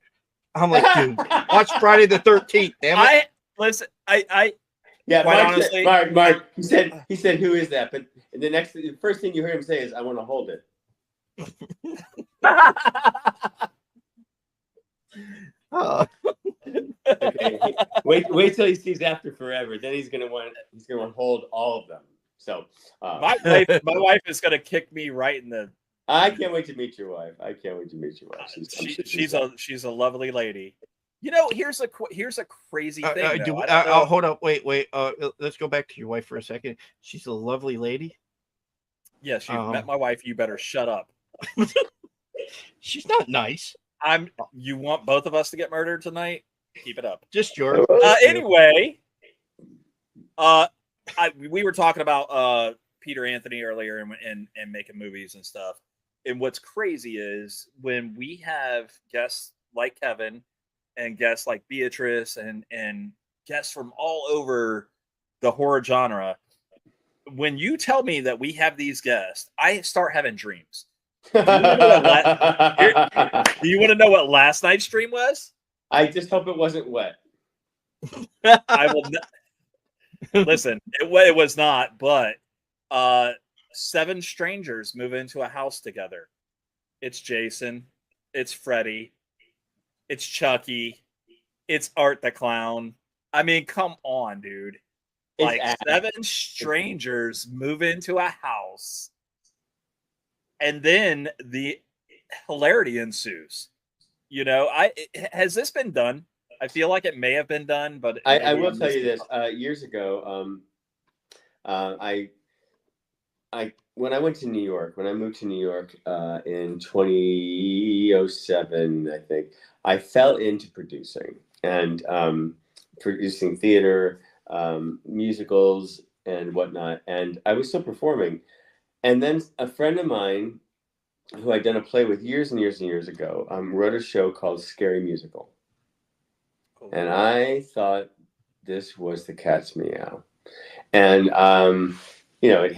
I'm like, "Dude, watch Friday the 13th." Damn it! Yeah, quite Mark honestly, said, Mark. He said, "Who is that?" But the first thing you heard him say is, "I want to hold it." Okay. Wait till he sees After Forever. Then he's gonna want to hold all of them. So my wife is gonna kick me right in the. I can't wait to meet your wife. She's a lovely lady. You know, here's a crazy thing. Hold up, wait. Let's go back to your wife for a second. She's a lovely lady. Yes, you've met my wife. You better shut up. She's not nice. You want both of us to get murdered tonight? Keep it up. Just yours. Anyway, we were talking about Peter Anthony earlier and making movies and stuff. And what's crazy is when we have guests like Kevin and guests like Beatrice and guests from all over the horror genre. When you tell me that we have these guests, I start having dreams. Do you want to know what last night's dream was? I just hope it wasn't wet. I will listen. It was not, but 7 strangers move into a house together. It's Jason, it's Freddy, it's Chucky, it's Art the Clown. I mean, come on, dude. Like 7 strangers move into a house. And then the hilarity ensues. You know, has this been done? I feel like it may have been done, but I will tell you this. Years ago, when I went to New York, when I moved to New York in 2007, I think, I fell into producing and producing theater, musicals, and whatnot. And I was still performing. And then a friend of mine who I'd done a play with years and years and years ago wrote a show called Scary Musical. Cool. And I thought this was the cat's meow. And, you know,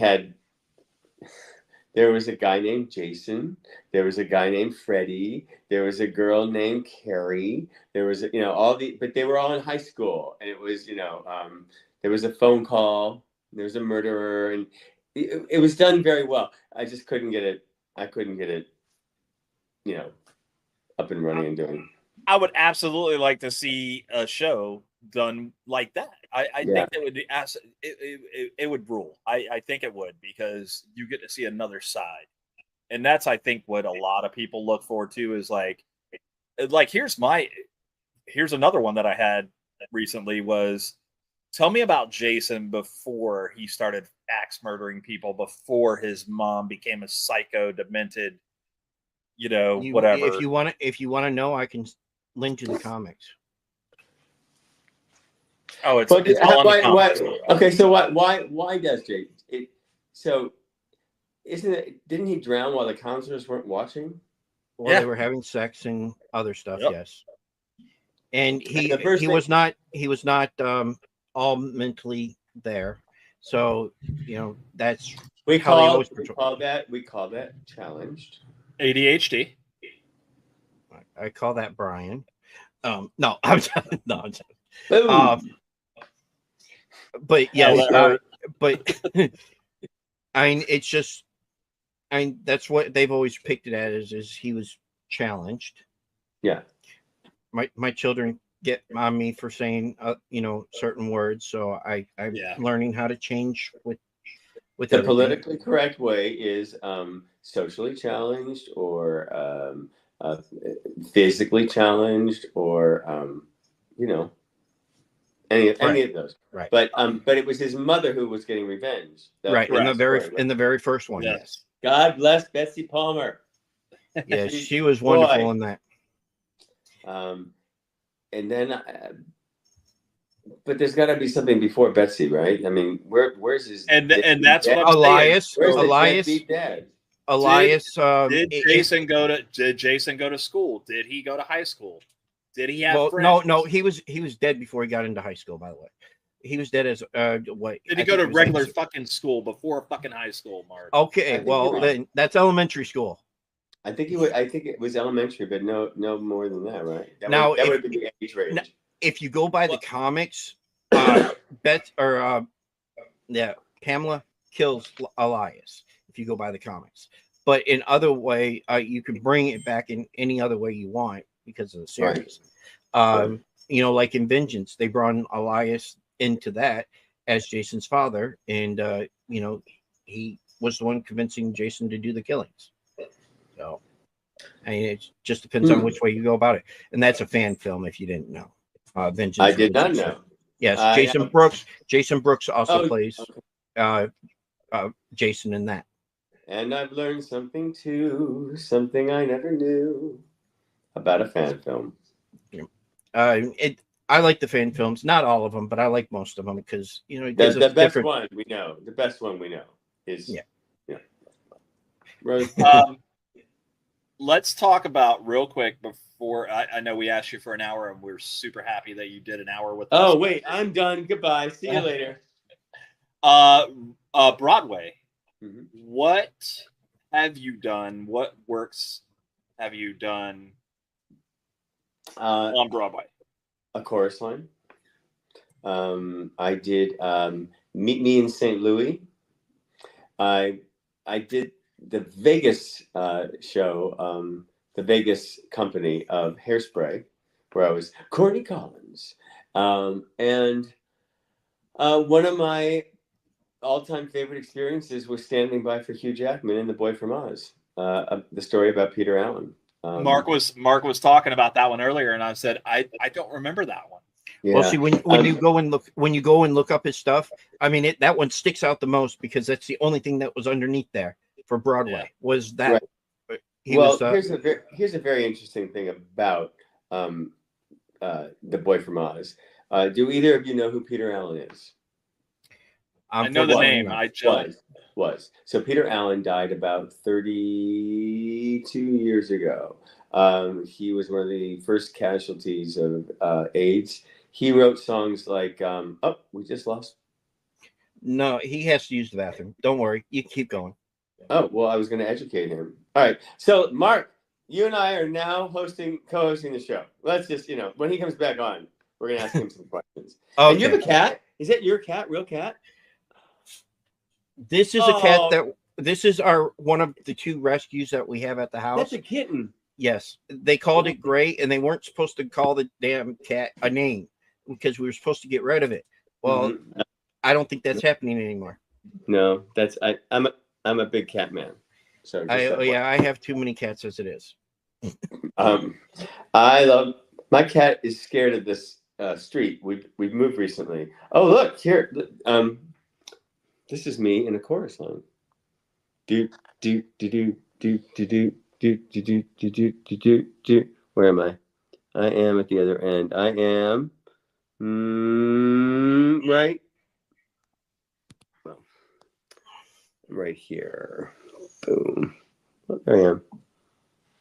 there was a guy named Jason. There was a guy named Freddie. There was a girl named Carrie. There was, but they were all in high school. And it was, there was a phone call. There was a murderer. And it was done very well. I just couldn't get it. I couldn't get it, up and running and doing. I would absolutely like to see a show done like that. I think it would be it would rule. I think it would, because you get to see another side, and that's, I think, what a lot of people look forward to is like here's another one that I had recently was, tell me about Jason before he started axe murdering people, before his mom became a psycho, demented, whatever. If you want to know, I can link to the comics. Oh, it's all in the comics. Okay, so why does Jason? So didn't he drown while the counselors weren't watching? Well, they were having sex and other stuff. Yep. Yes, and he was not all mentally there. So that's We how they call always we portray. call that challenged. ADHD. I call that Brian. No, I'm no, I'm Boom. but yes, Well, but I mean, it's just, that's what they've always picked it as, is he was challenged. Yeah. My children get on me for saying certain words, so I'm Yeah. learning how to change with The everything. politically correct way is socially challenged, or physically challenged, or any of those. Right. But it was his mother who was getting revenge. That's Right. correct story. In the very first one. Yes. Yes. God bless Betsy Palmer. Yes, she was wonderful in that. And then, but there's got to be something before Betsy, right? I mean, where's his And that's dad? what I'm Elias. saying. Where's Elias. the deadbeat dad? Elias. Did Jason go to school? Did he go to high school? Did he have friends? No, he was dead before he got into high school, by the way. He was dead as what? Did he go to regular fucking school before fucking high school, Mark? Okay, well then that's elementary school. I think it was elementary, but no more than that, right? That would be the age range. If you go by the comics, Pamela kills Elias. If you go by the comics, but in other way, you can bring it back in any other way you want because of the series. Right. Like in Vengeance, they brought in Elias into that as Jason's father, and he was the one convincing Jason to do the killings. So, I mean, it just depends on which way you go about it, and that's a fan film. If you didn't know, Vengeance. I did not know. Yes, Jason Brooks. Jason Brooks also plays Jason in that. And I've learned something too, something I never knew about a fan film. I like the fan films, not all of them, but I like most of them because it gives the best one we know. The best one we know is Rose. Let's talk about real quick before I know we asked you for an hour, and we're super happy that you did an hour with us. Oh wait, I'm done. Goodbye. See you later. Broadway. Mm-hmm. What have you done? What works have you done on Broadway? A chorus line. I did Meet Me in St. Louis. I did the Vegas show, the Vegas company of Hairspray, where I was Courtney Collins. And one of my all-time favorite experiences was standing by for Hugh Jackman in The Boy from Oz, the story about Peter Allen. Mark was talking about that one earlier, and I said I don't remember that one. Yeah. Well, see, when you go and look up his stuff, I mean, that one sticks out the most because that's the only thing that was underneath there for Broadway was that. Right. Here's a very interesting thing about The Boy from Oz. Do either of you know who Peter Allen is? I know the name. Was. So Peter Allen died about 32 years ago. He was one of the first casualties of AIDS. He wrote songs like, we just lost. No, he has to use the bathroom. Don't worry. You keep going. Oh, well, I was going to educate him. All right. So, Mark, you and I are now co-hosting the show. Let's just, when he comes back on, we're going to ask him some questions. Okay. And you have a cat? Is that your cat? Real cat? This is a cat this is one of the two rescues that we have at the house. That's a kitten. Yes. They called it Gray, and they weren't supposed to call the damn cat a name because we were supposed to get rid of it. Well, I don't think that's happening anymore. No, I'm a big cat man. So I have too many cats as it is. My cat is scared of this street. We've moved recently. Oh, look here. This is me in a chorus line. Do do do do do do do do do do do do do. Where am I? I am at the other end. I am right. Well, I'm right here. Boom. Oh, there I am.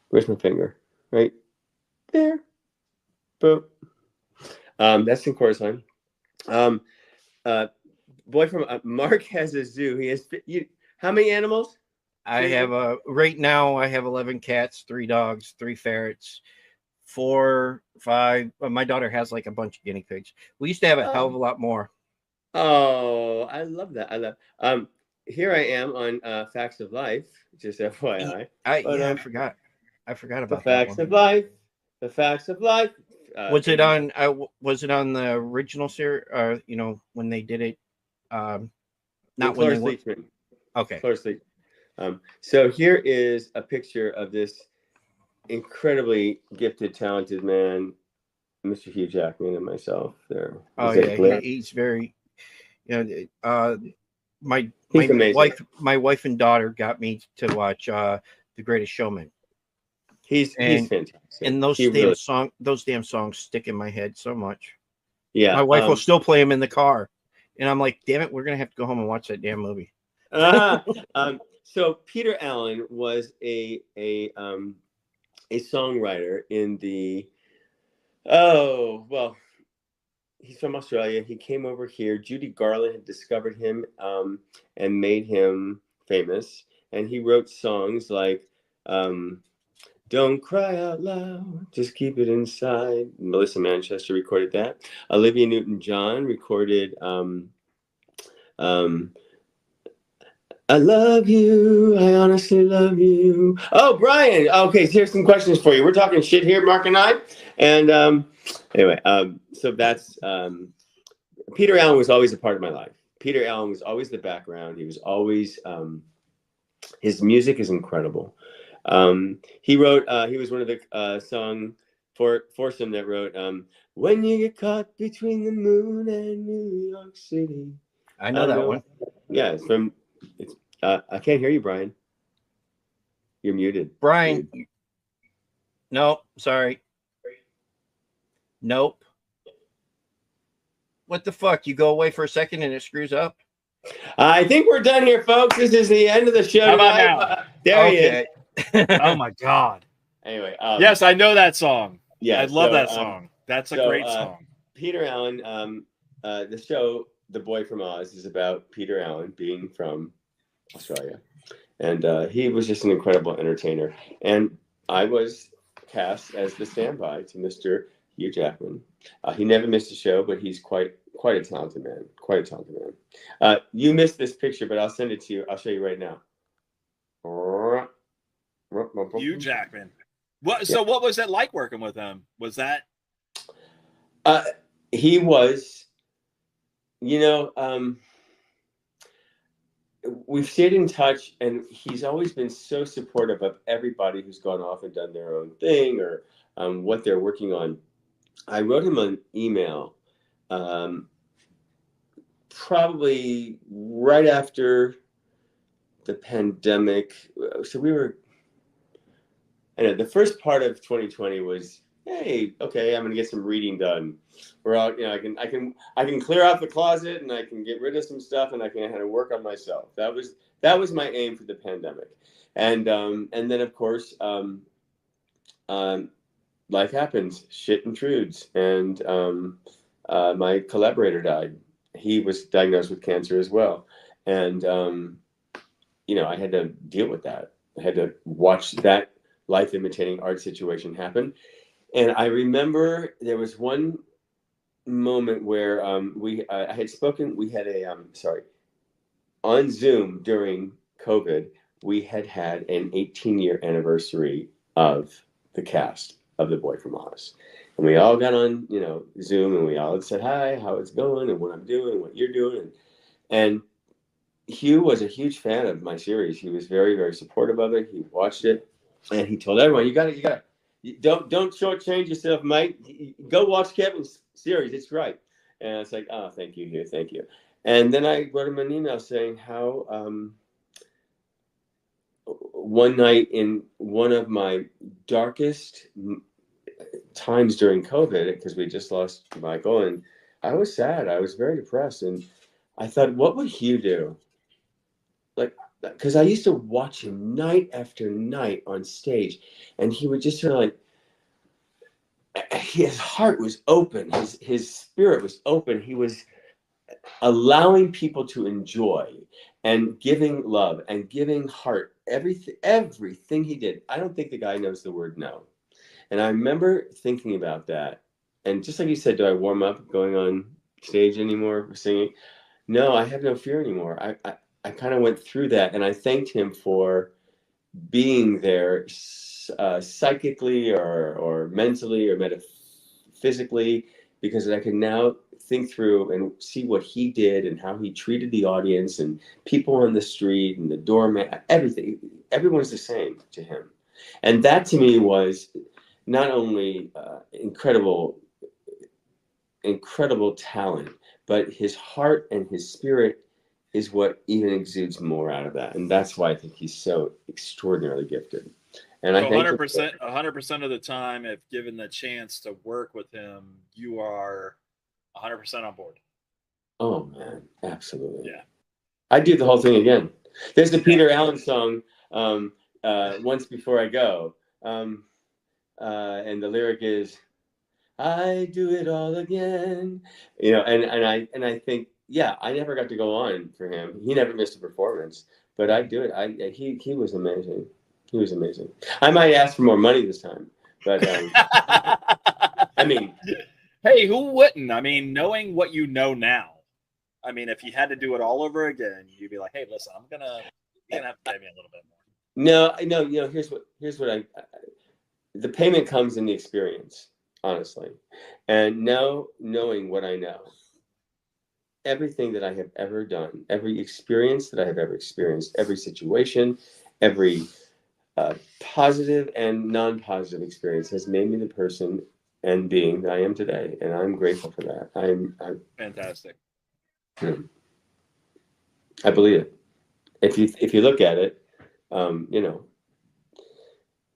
Where's my finger? Right there. Boom. That's in chorus line. Boy from Mark has a zoo. How many animals? I have right now I have 11 cats, 3 dogs, 3 ferrets, 4, 5. My daughter has like a bunch of guinea pigs. We used to have a hell of a lot more. Oh, I love that. I love. Here I am on Facts of Life, just FYI. I forgot. I forgot The about that Facts one. of Life. The Facts of Life. Was it on? Was it on the original series? You know, when they did it. Not when they were. Okay. Cloris Leachman. So here is a picture of this incredibly gifted, talented man, Mr. Hugh Jackman, and myself. There. Oh yeah, he's very. You know, my wife and daughter got me to watch The Greatest Showman. He's fantastic. And those damn songs stick in my head so much. Yeah, my wife will still play them in the car, and I'm like, damn it, we're gonna have to go home and watch that damn movie. So Peter Allen was a songwriter in the he's from Australia. He came over here. Judy Garland had discovered him and made him famous, and he wrote songs like Don't Cry Out Loud, Just Keep It Inside. Melissa Manchester recorded that. Olivia Newton-John recorded I love you. I honestly love you. Oh, Brian. Okay, so here's some questions for you. We're talking shit here, Mark and I. And anyway, so that's Peter Allen was always a part of my life. Peter Allen was always the background. He was always his music is incredible. He wrote. He was one of the song foursome that wrote "When You Get Caught Between the Moon and New York City." I know that one. Yeah, it's from. It's. I can't hear you, Brian. You're muted. Brian. No, sorry. Nope. What the fuck? You go away for a second and it screws up? I think we're done here, folks. This is the end of the show. How about now? There he is. Oh my God. Anyway. Yes, I know that song. Yeah, I love that song. That's a great song. Peter Allen, the show The Boy from Oz is about Peter Allen being from Australia. And he was just an incredible entertainer. And I was cast as the standby to Mr. Hugh Jackman. He never missed a show, but he's quite a talented man. Quite a talented man. You missed this picture, but I'll send it to you. I'll show you right now. Hugh Jackman. So what was it like working with him? Was that? He was, we've stayed in touch, and he's always been so supportive of everybody who's gone off and done their own thing or what they're working on. I wrote him an email probably right after the pandemic. So the first part of 2020 was, hey, okay, I'm gonna get some reading done. We're out, I can clear out the closet and I can get rid of some stuff and I can kind of work on myself. That was my aim for the pandemic. And then of course life happens, shit intrudes, and my collaborator died. He was diagnosed with cancer as well, and I had to deal with that. I had to watch that life imitating art situation happen. And I remember there was one moment where I had spoken. We had on Zoom during COVID. We had an 18-year anniversary of the cast of The Boy from Oz, and we all got on Zoom, and we all had said hi, how it's going, and what I'm doing, what you're doing, and Hugh was a huge fan of my series. He was very, very supportive of it. He watched it, and he told everyone, you got to. Don't shortchange yourself, mate. Go watch Kevin's series. It's right. And it's like, oh, thank you, Hugh. Thank you. And then I wrote him an email saying how one night in one of my darkest times during COVID, because we just lost Michael, and I was sad. I was very depressed. And I thought, what would Hugh do? Because I used to watch him night after night on stage, and he would just sort of his heart was open, his spirit was open. He was allowing people to enjoy, and giving love and giving heart, everything he did. I don't think the guy knows the word no. And I remember thinking about that. And just like you said, do I warm up going on stage anymore for singing? No, I have no fear anymore. I kind of went through that, and I thanked him for being there psychically or mentally or metaphysically, because I can now think through and see what he did and how he treated the audience and people on the street and the doorman, everything. Everyone's the same to him. And that to me was not only incredible talent, but his heart and his spirit is what even exudes more out of that. And that's why I think he's so extraordinarily gifted. And So I think 100% of the time, if given the chance to work with him, you are 100% on board. Oh man, absolutely. Yeah. I'd do the whole thing again. There's the Peter Allen song, Once Before I Go. And the lyric is, I do it all again. You know, and I think, yeah, I never got to go on for him. He never missed a performance, but I'd do it. He was amazing. He was amazing. I might ask for more money this time, but I mean, hey, who wouldn't? I mean, knowing what you know now, I mean, if you had to do it all over again, you'd be like, hey, listen, you're gonna have to pay me a little bit more. No, I know. You know, here's what the payment comes in the experience, honestly, and now knowing what I know, everything that I have ever done, every experience that I have ever experienced, every situation, every positive and non-positive experience has made me the person and being that I am today, and I'm grateful for that. I'm fantastic. I believe it. If you look at it, you know,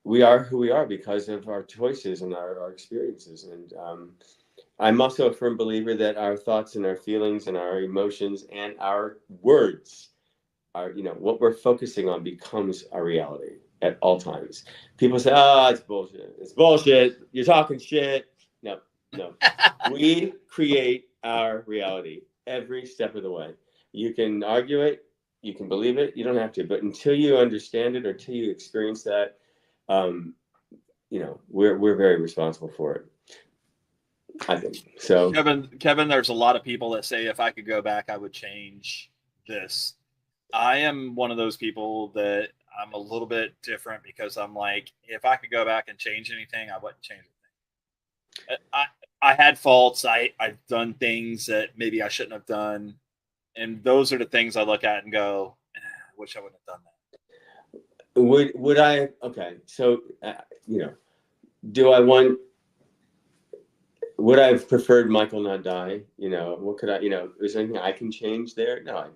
we are who we are because of our choices and our experiences. And I'm also a firm believer that our thoughts and our feelings and our emotions and our words are, you know, what we're focusing on becomes our reality at all times. People say, oh, it's bullshit. It's bullshit. You're talking shit. No. We create our reality every step of the way. You can argue it. You can believe it. You don't have to. But until you understand it or until you experience that, you know, we're very responsible for it, I think. So Kevin, there's a lot of people that say if I could go back, I would change this. I am one of those people that I'm a little bit different because I'm like, if I could go back and change anything, I wouldn't change anything. I had faults. I've done things that maybe I shouldn't have done. And those are the things I look at and go, I wish I wouldn't have done that. Would I? Okay. So, you know, would I have preferred Michael not die? You know, what could I, you know, is there anything I can change there? No,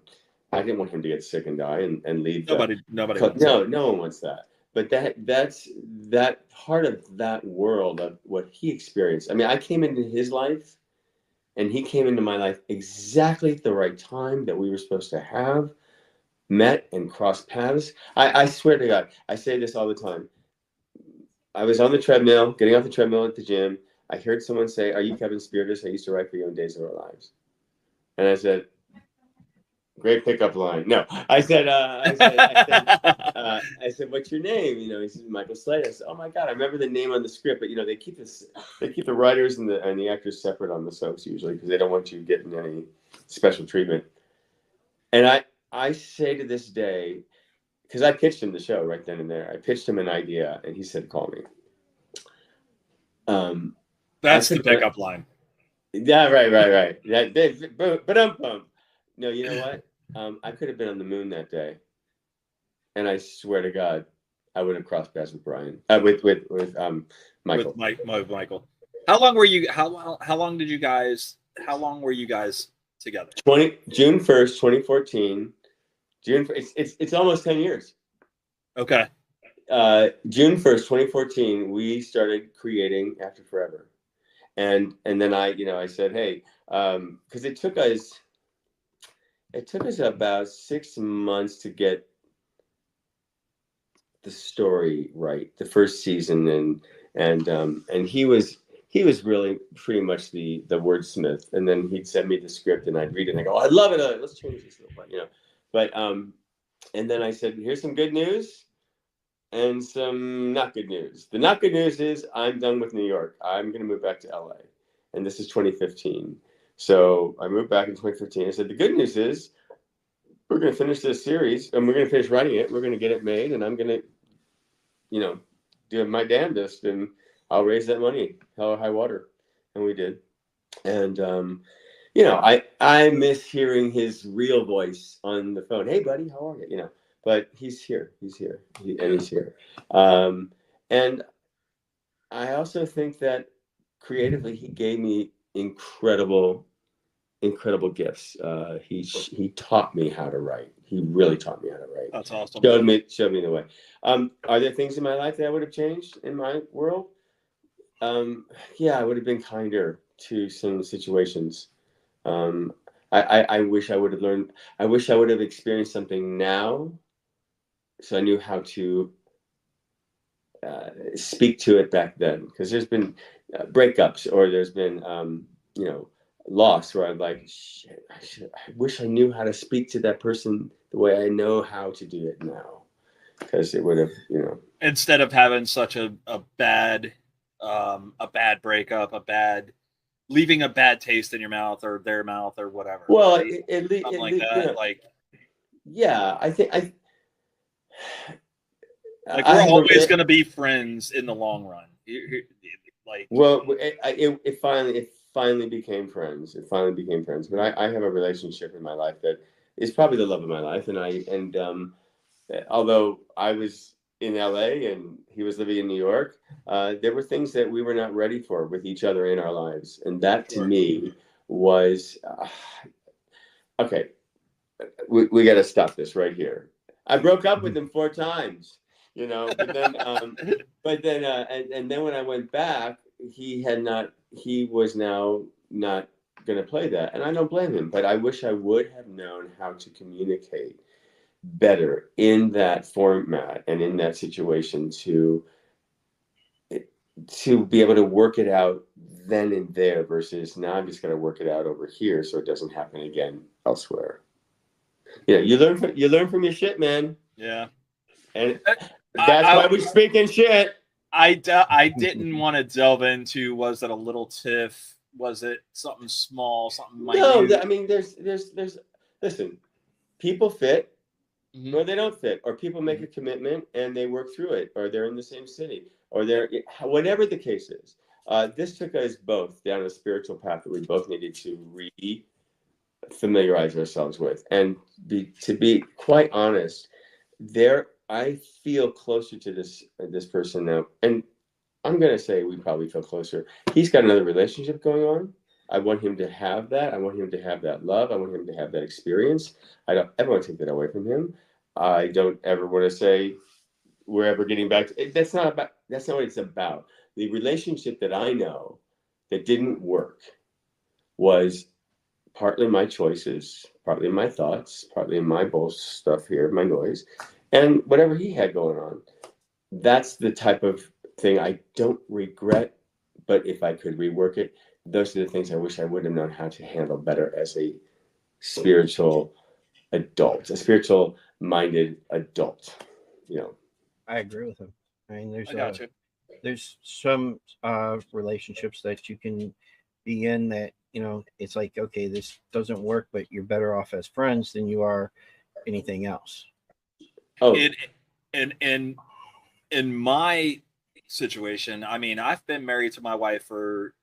I didn't want him to get sick and die and leave. Nobody wants no, that. No one wants that. But that's that part of that world of what he experienced. I mean, I came into his life and he came into my life exactly at the right time that we were supposed to have met and crossed paths. I swear to God, I say this all the time. I was on the treadmill, getting off the treadmill at the gym. I heard someone say, "Are you Kevin Spirtas? I used to write for you in Days of Our Lives." And I said, "Great pickup line." No, I said, "What's your name?" You know, he said, "Michael Slade." I said, "Oh my God, I remember the name on the script." But you know, they keep the writers and the actors separate on the soaps usually because they don't want you getting any special treatment. And I say to this day, because I pitched him the show right then and there. I pitched him an idea, and he said, "Call me." That's the pickup line. Yeah, right. But no, you know what? I could have been on the moon that day, and I swear to God, I would have crossed paths with Brian, with Michael. With Michael. How long were you? How long were you guys together? June 1st, 2014. It's almost 10 years. Okay. June 1st, 2014, we started creating After Forever. And then I said, hey, because it took us about 6 months to get the story right, the first season, and he was really pretty much the wordsmith. And then he'd send me the script, and I'd read it, and I go, oh, I love it. Let's change this a little bit, you know. But and then I said, here's some good news and some not good news. The not good news is I'm done with New York. I'm going to move back to LA. And this is 2015. So I moved back in 2015. I said, the good news is we're going to finish this series and we're going to finish writing it. We're going to get it made and I'm going to, you know, do my damnedest and I'll raise that money, hell or high water. And we did. And, you know, I miss hearing his real voice on the phone. Hey, buddy, how are you? You know, but he's here. He's here. He's here. And I also think that creatively, he gave me incredible gifts. He taught me how to write. He really taught me how to write. That's awesome. Showed me the way. Are there things in my life that I would have changed in my world? Yeah, I would have been kinder to some situations. I wish I would have learned. I wish I would have experienced something now, so I knew how to speak to it back then. Because there's been breakups, or there's been you know, loss where I'm like, shit, I wish I knew how to speak to that person the way I know how to do it now. Because it would have, you know, Instead of having such a bad breakup, leaving a bad taste in your mouth or their mouth or whatever. Well, right? Something like that. You know, like yeah, I think we're always going to be friends in the long run. Like, well, it finally became friends. It finally became friends. But I have a relationship in my life that is probably the love of my life, and although I was in LA and he was living in New York, there were things that we were not ready for with each other in our lives, and that to me was okay. We got to stop this right here. I broke up with him 4 times, you know, but then and then when I went back, he was now not going to play that, and I don't blame him. But I wish I would have known how to communicate better in that format and in that situation to be able to work it out then and there versus now I'm just going to work it out over here so it doesn't happen again elsewhere. You know, you learn from your shit, man. Yeah, and that's why we're speaking shit. I didn't want to delve into, was it a little tiff? Was it something small, something minute? No, I mean, there's listen, people fit, mm-hmm. or they don't fit, or people make a commitment and they work through it, or they're in the same city, or they're whatever the case is. This took us both down a spiritual path that we both needed to familiarize ourselves with, and to be quite honest, I feel closer to this person now, and I'm gonna say we probably feel closer. He's got another relationship going on. I want him to have that. I want him to have that love. I want him to have that experience. I don't ever want to take that away from him. I don't ever want to say we're ever getting back to. That's not what it's about. The relationship that I know that didn't work was partly my choices, partly my thoughts, partly my bull stuff here, my noise, and whatever he had going on. That's the type of thing I don't regret, but if I could rework it, those are the things I wish I would have known how to handle better as a spiritual adult, a spiritual minded adult. You know, I agree with him. I mean, there's some relationships that you can be in that, you know, it's like, okay, this doesn't work, but you're better off as friends than you are anything else. Oh, in my situation, I mean, I've been married to my wife for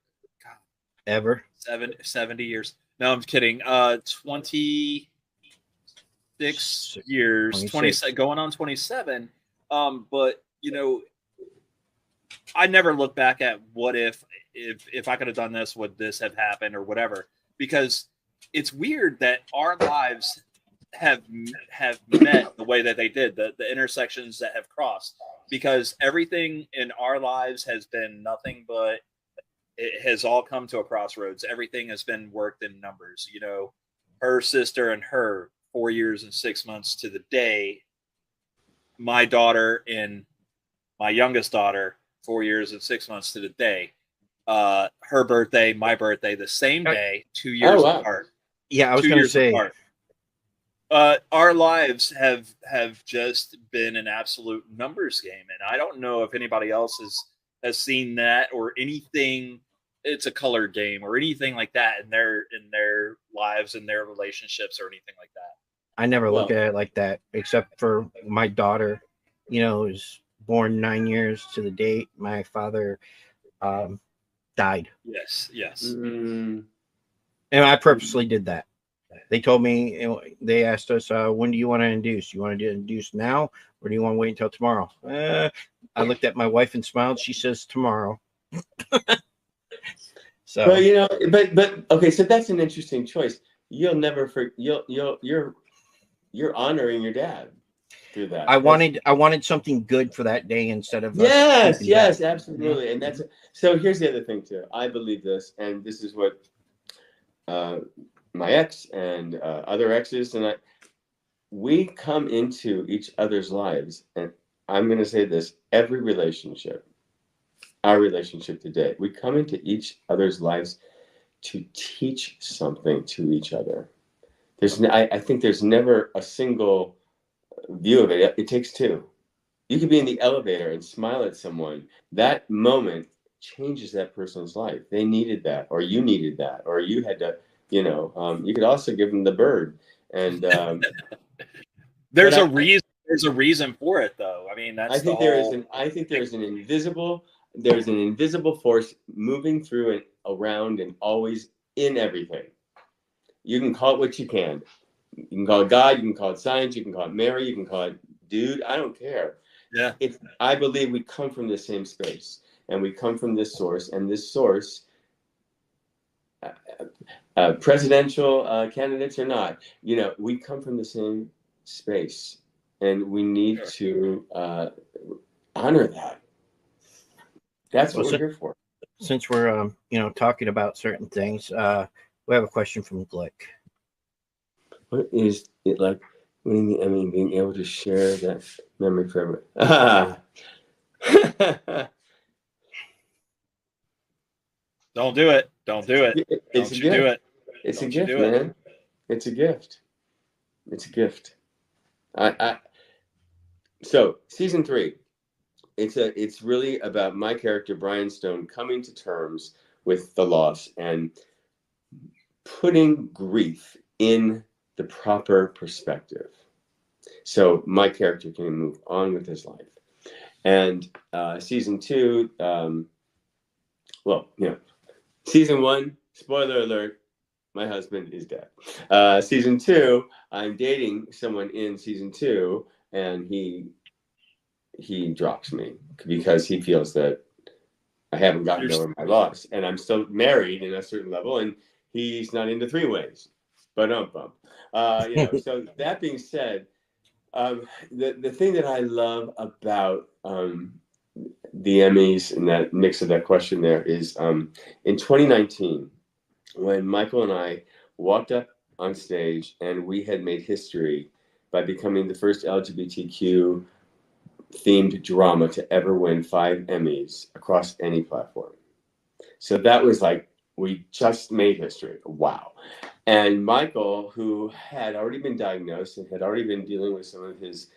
ever 70 years. No, I'm kidding. 26 years, 27, going on 27. But you know, I never look back at what if I could have done this, would this have happened or whatever, because it's weird that our lives have met the way that they did, the intersections that have crossed, because everything in our lives has been nothing but it has all come to a crossroads. Everything has been worked in numbers. You know, her sister and her 4 years and 6 months to the day. My daughter and my youngest daughter 4 years and 6 months to the day. Her birthday, my birthday, the same day, 2 years apart. Yeah, I was going to say. Apart. Our lives have just been an absolute numbers game, and I don't know if anybody else has seen that or anything. It's a color game or anything like that in their lives and their relationships or anything like that. I never look Well, at it like that, except for my daughter. Was born 9 years to the date. My father died, Yes, yes. mm, and I purposely did that. They told me, they asked us, when do you want to induce? You want to induce now, or do you want to wait until tomorrow? I looked at my wife and smiled. She says tomorrow. So, but but okay, so that's an interesting choice. You'll never you're honoring your dad through that. I wanted something good for that day instead of us Yes, keeping bad. absolutely. And so here's the other thing too. I believe this, and this is what my ex and other exes and we come into each other's lives, and I'm going to say this: every relationship, our relationship today, we come into each other's lives to teach something to each other. I think there's never a single view of it. It takes two. You could be in the elevator and smile at someone. That moment changes that person's life. They needed that, or you needed that, or you had to, you could also give them the bird. And There's but a reason. There's a reason for it, though. I mean, I that's the think there is whole. there's an invisible force moving through and around and always in everything. You can call it what you can. You can call it God, you can call it science, you can call it Mary, you can call it dude. I don't care. Yeah. I believe we come from the same space, and we come from this source, and this source, presidential candidates or not, we come from the same space, and we need to honor that. That's what Well, we're here for. since we're talking about certain things, we have a question from Glick. What is it like winning the Emmy and being able to share that memory forever? Ah. Don't do it. Don't do it. It's Don't a you do gift. it. It's a Don't you gift, do it. man. It's a gift. It's a gift. So season 3, it's really about my character Brian Stone coming to terms with the loss and putting grief in the proper perspective, so my character can move on with his life. And season 2, season 1, spoiler alert, my husband is dead. Season 2, I'm dating someone in season 2, and he drops me because he feels that I haven't gotten over my loss, and I'm still married in a certain level, and he's not into 3-ways. But So that being said, the thing that I love about the Emmys and that mix of that question there is in 2019, when Michael and I walked up on stage, and we had made history by becoming the first LGBTQ themed drama to ever win 5 Emmys across any platform. So that was like, we just made history. Wow. And Michael, who had already been diagnosed and had already been dealing with some of his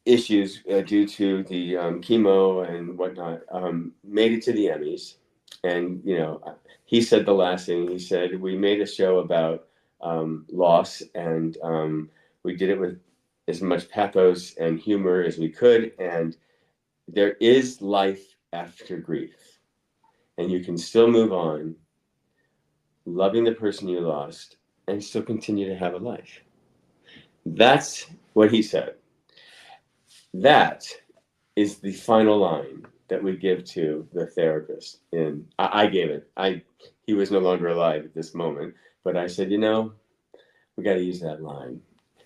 issues due to the chemo and whatnot, made it to the Emmys. And, he said the last thing. He said, we made a show about loss, and we did it with as much pathos and humor as we could. And there is life after grief. And you can still move on, loving the person you lost, and still continue to have a life. That's what he said. That is the final line that we give to the therapist. And I gave it. He was no longer alive at this moment, but I said, we got to use that line.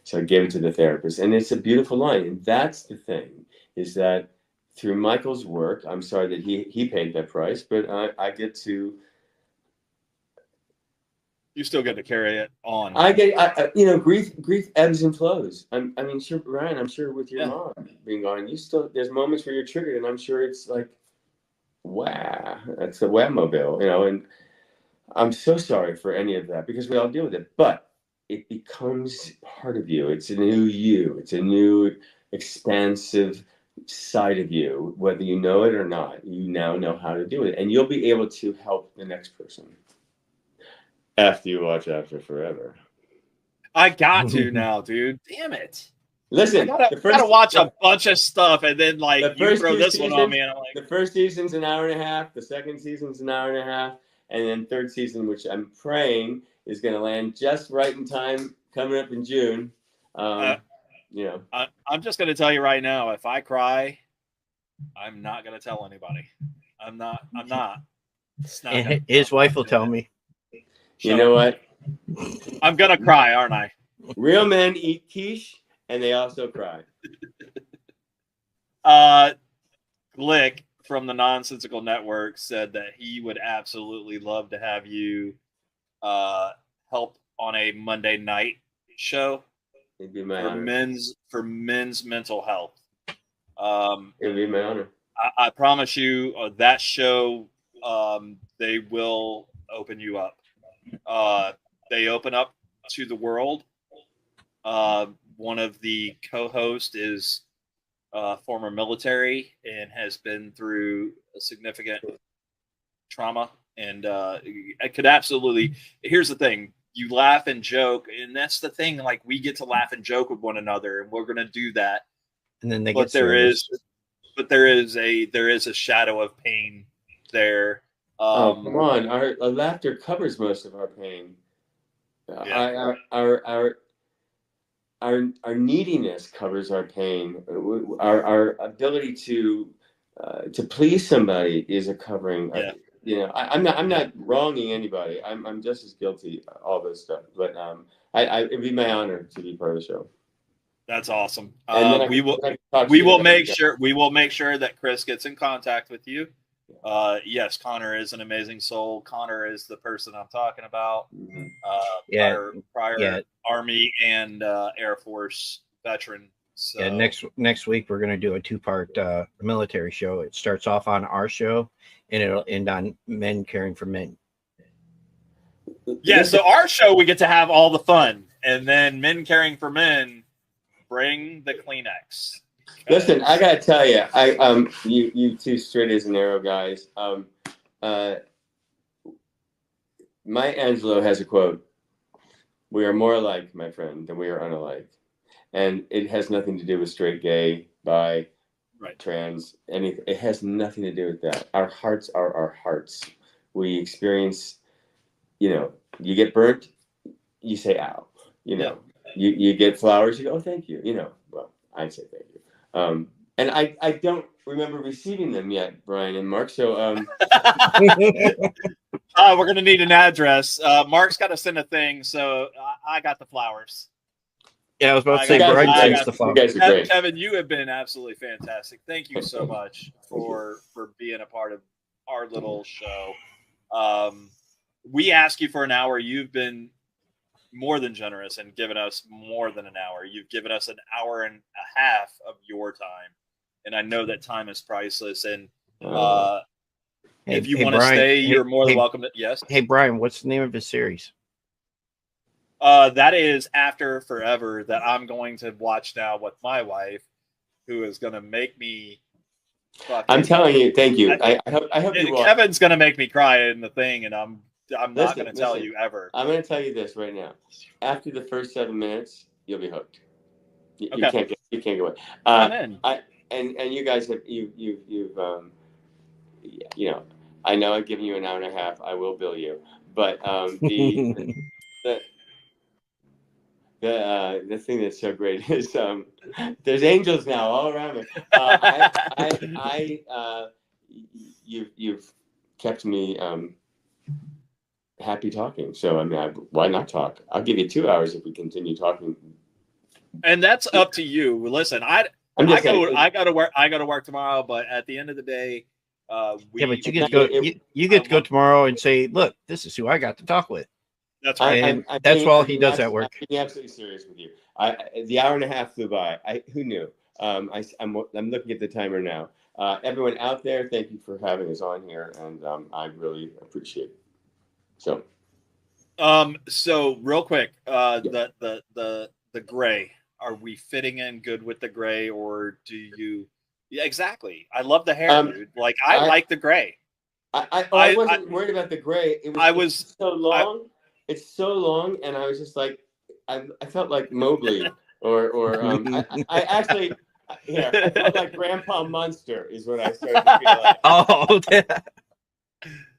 So I gave it to the therapist, and it's a beautiful line. And that's the thing, is that through Michael's work, I'm sorry that he paid that price, but I get to. You still get to carry it on. Grief ebbs and flows. Sure, Brian, I'm sure with your mom being gone, there's moments where you're triggered, and I'm sure it's like, wow, that's a webmobile, and I'm so sorry for any of that because we all deal with it, but it becomes part of you. It's a new you. It's a new expansive side of you. Whether you know it or not, you now know how to do it, and you'll be able to help the next person after you watch After Forever. I got to now, dude. Damn it. Listen, I gotta watch a bunch of stuff, and then like the you first throw two this one on seasons, me, and I'm like, the first season's an hour and a half. The second season's an hour and a half, and then third season, which I'm praying is going to land just right in time, coming up in June. You know, I'm just gonna tell you right now, if I cry, I'm not gonna tell anybody. I'm not. It's not And his wife will tell me. You know what? I'm gonna cry, aren't I? Real men eat quiche, and they also cry. Glick from the Nonsensical Network said that he would absolutely love to have you help on a Monday night show It'd be my for honor. men's mental health. It'd be my honor. I promise you that show they will open you up. They open up to the world. One of the co-hosts is former military and has been through a significant trauma, and I could absolutely. Here's the thing: you laugh and joke, and that's the thing. Like we get to laugh and joke with one another, and we're gonna do that. And then they But get serious. there is a shadow of pain there. Oh, come on! Our laughter covers most of our pain. Yeah. Our neediness covers our pain. Our ability to please somebody is a covering. Yeah. You know, I'm not wronging anybody. I'm just as guilty all this stuff. But it'd be my honor to be part of the show. That's awesome. And then We will make sure that Chris gets in contact with you. Yes, Connor is an amazing soul. Connor is the person I'm talking about. Prior Army and Air Force veteran. So. Yeah, next week we're going to do a 2-part military show. It starts off on our show, and it'll end on Men Caring for Men. Yeah, so our show we get to have all the fun, and then Men Caring for Men bring the Kleenex. Listen, I gotta tell you, you two straight as an arrow guys. Maya Angelou has a quote: "We are more alike, my friend, than we are unalike," and it has nothing to do with straight, gay, bi, trans, anything. It has nothing to do with that. Our hearts are our hearts. We experience, you know, you get burnt, you say "ow," you know. You get flowers, you go, "Oh, thank you," you know. Well, I'd say thank you. And I don't remember receiving them yet, Brian and Mark. So we're gonna need an address. Mark's got to send a thing, so I got the flowers. Yeah, I was about to say Brian sends the flowers. You guys are great. Kevin, you have been absolutely fantastic. Thank you so much for being a part of our little show. We asked you for an hour. You've been more than generous and given us more than an hour. You've given us an hour and a half of your time, and I know that time is priceless. And if you want to stay, you're more than welcome to. Yes. Hey Brian, what's the name of his series? That is After Forever, that I'm going to watch now with my wife, who is going to make me. I'm telling you, thank you. I hope you watch. Kevin's going to make me cry in the thing, and I'm not going to tell you ever. I'm going to tell you this right now. After the first 7 minutes, you'll be hooked. You can't go away. And you guys have you've you know, I know I've given you an hour and a half. I will bill you, but the thing that's so great is there's angels now all around me. You've kept me happy talking. So I mean, why not talk? I'll give you 2 hours if we continue talking. And that's up to you. Listen, I got to work tomorrow, but at the end of the day, but you get to go. You get to go tomorrow and say, "Look, this is who I got to talk with." That's right. That's while he does that work. I'm being absolutely serious with you. The hour and a half flew by. Who knew? I'm looking at the timer now. Everyone out there, thank you for having us on here, and I really appreciate it. So, So real quick, the gray. Are we fitting in good with the gray, or do you? Yeah, exactly. I love the hair, dude. Like I like the gray. I wasn't worried about the gray. It's so I- long. It's so long, and I was just like, I felt like Mowgli, or I actually, I felt like Grandpa Munster is what I started to feel like. Oh,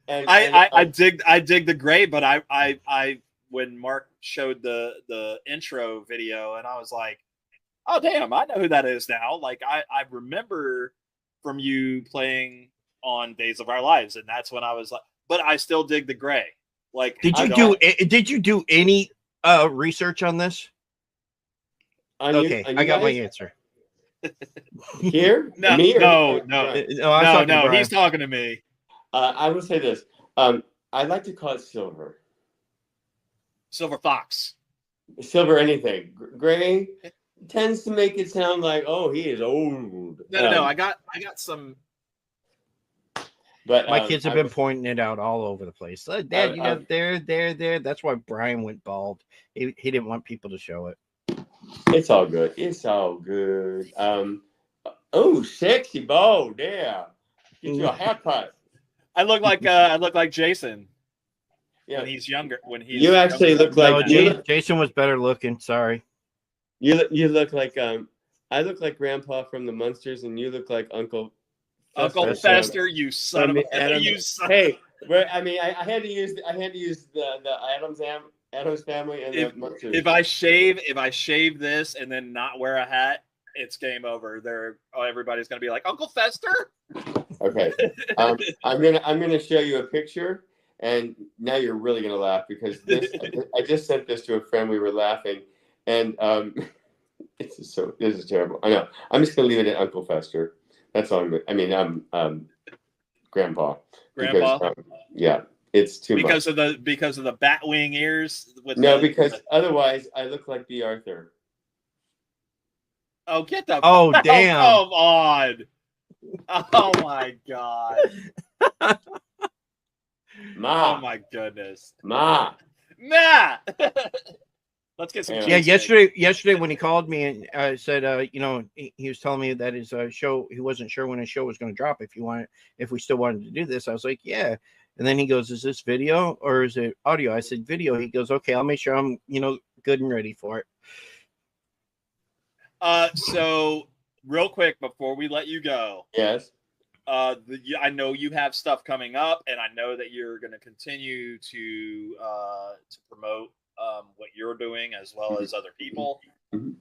And I dig the gray, but I when Mark showed the intro video, and I was like, oh damn, I know who that is now. Like I remember from you playing on Days of Our Lives, and that's when I was like, but I still dig the gray. Like, did you do any research on this? Okay, I got my answer. Here? No, Me or no, Brian? no. He's talking to me. I will say this. I like to call it silver. Silver Fox. Silver anything. Gray tends to make it sound like, oh, he is old. No. I got some. But my kids have been pointing it out all over the place. Dad, you got there. That's why Brian went bald. He didn't want people to show it. It's all good. It's all good. Oh, sexy bald. Yeah. Get you a haircut. I look like Jason. Yeah. When he's younger. When he's you actually look like Jason was better looking. Sorry. You look like I look like Grandpa from the Munsters, and you look like Uncle Fester. You son of a you son. Hey, I mean, I had to use the Adams family and the Munsters. If I shave this and then not wear a hat, it's game over. Everybody's gonna be like, Uncle Fester. Okay, I'm gonna show you a picture, and now you're really gonna laugh because I just sent this to a friend. We were laughing, and this is terrible. I know. I'm just gonna leave it at Uncle Fester. That's all. Grandpa. Grandpa. Because, yeah, it's too much because of the bat wing ears. Because otherwise I look like B. Arthur. Oh, get the! Oh, damn! Come on! Oh my god! Ma! Oh my goodness! Ma! Let's get some. Yeah, yesterday when he called me and said, he was telling me that his show, he wasn't sure when his show was going to drop. If we still wanted to do this, I was like, yeah. And then he goes, "Is this video or is it audio?" I said, "Video." He goes, "Okay, I'll make sure I'm good and ready for it." So real quick before we let you go, yes. I know you have stuff coming up, and I know that you're going to continue to promote what you're doing as well as other people.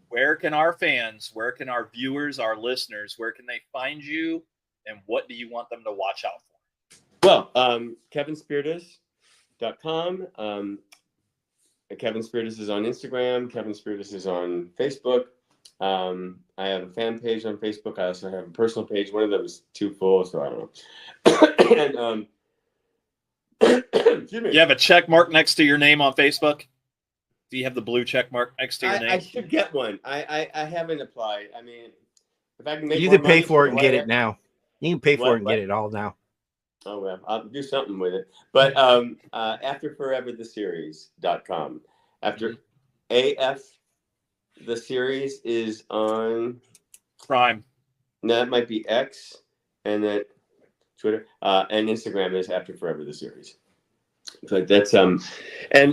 Where can our fans, where can our viewers, our listeners, where can they find you, and what do you want them to watch out for? Well, KevinSpirtas.com. Kevin Spirtas is on Instagram. Kevin Spirtas is on Facebook. I have a fan page on Facebook. I also have a personal page. One of them is too full, so I don't know. And excuse me. You have a check mark next to your name on Facebook? Do you have the blue check mark next to your name? I should get one. I haven't applied. I mean, if I can make you can pay for it and get it now. You can pay for it and get it all now. Oh, well, I'll do something with it. But AfterForeverTheSeries.com. After AF, the series is on Prime. No, that might be X, and then Twitter and Instagram is After Forever the series. So that's and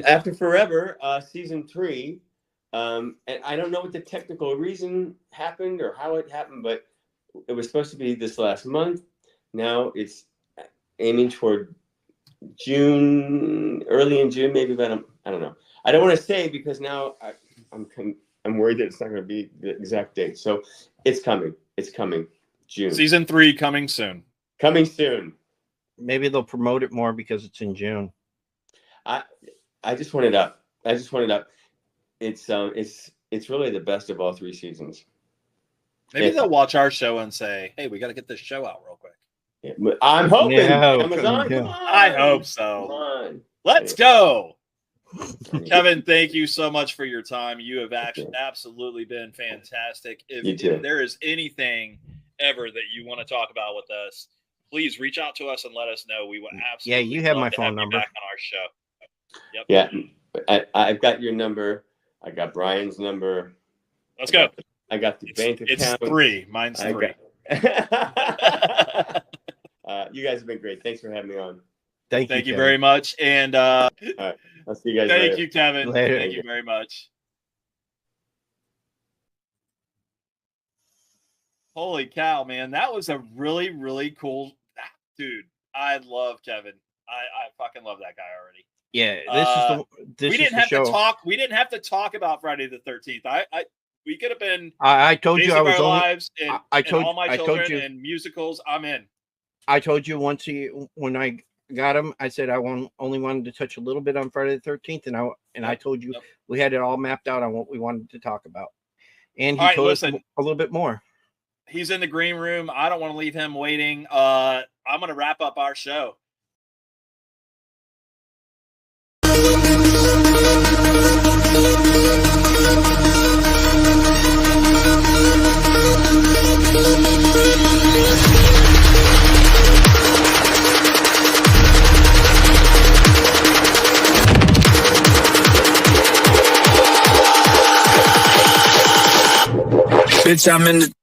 After Forever season 3. And I don't know what the technical reason happened or how it happened, but it was supposed to be this last month. Now it's aiming toward June, early in June, maybe. But I don't know. I don't want to say because now I'm worried that it's not going to be the exact date. So it's coming. It's coming. June. Season 3 coming soon. Coming soon. Maybe they'll promote it more because it's in June. I just want it up. It's really the best of all 3 seasons. Maybe they'll watch our show and say, "Hey, we got to get this show out real quick." Yeah, I'm hoping. No, Amazon, come come on. I hope so. Come on. Let's go. Kevin, thank you so much for your time. You have absolutely been fantastic. If there is anything ever that you want to talk about with us, please reach out to us and let us know. We would absolutely you have my phone number back on our show. Yep. Yeah, I've got your number. I got Brian's number. Let's go. I got the bank account. It's 3. Mine's 3. You guys have been great. Thanks for having me on. Thank you Kevin. very much. And All right. I'll see you guys later. thank you, Kevin. Later. Thank you very much. Holy cow, man. That was a really, really cool dude. I love Kevin. I fucking love that guy already. Yeah, we didn't have to talk. We didn't have to talk about Friday the 13th. We could have been. I told you I was our only. lives and, I told and all my I children told you and musicals. I'm in. I told you once when I got him, I said I only wanted to touch a little bit on Friday the 13th, and I told you we had it all mapped out on what we wanted to talk about, and he told us a little bit more. He's in the green room. I don't want to leave him waiting. I'm going to wrap up our show. Bitch, I'm in the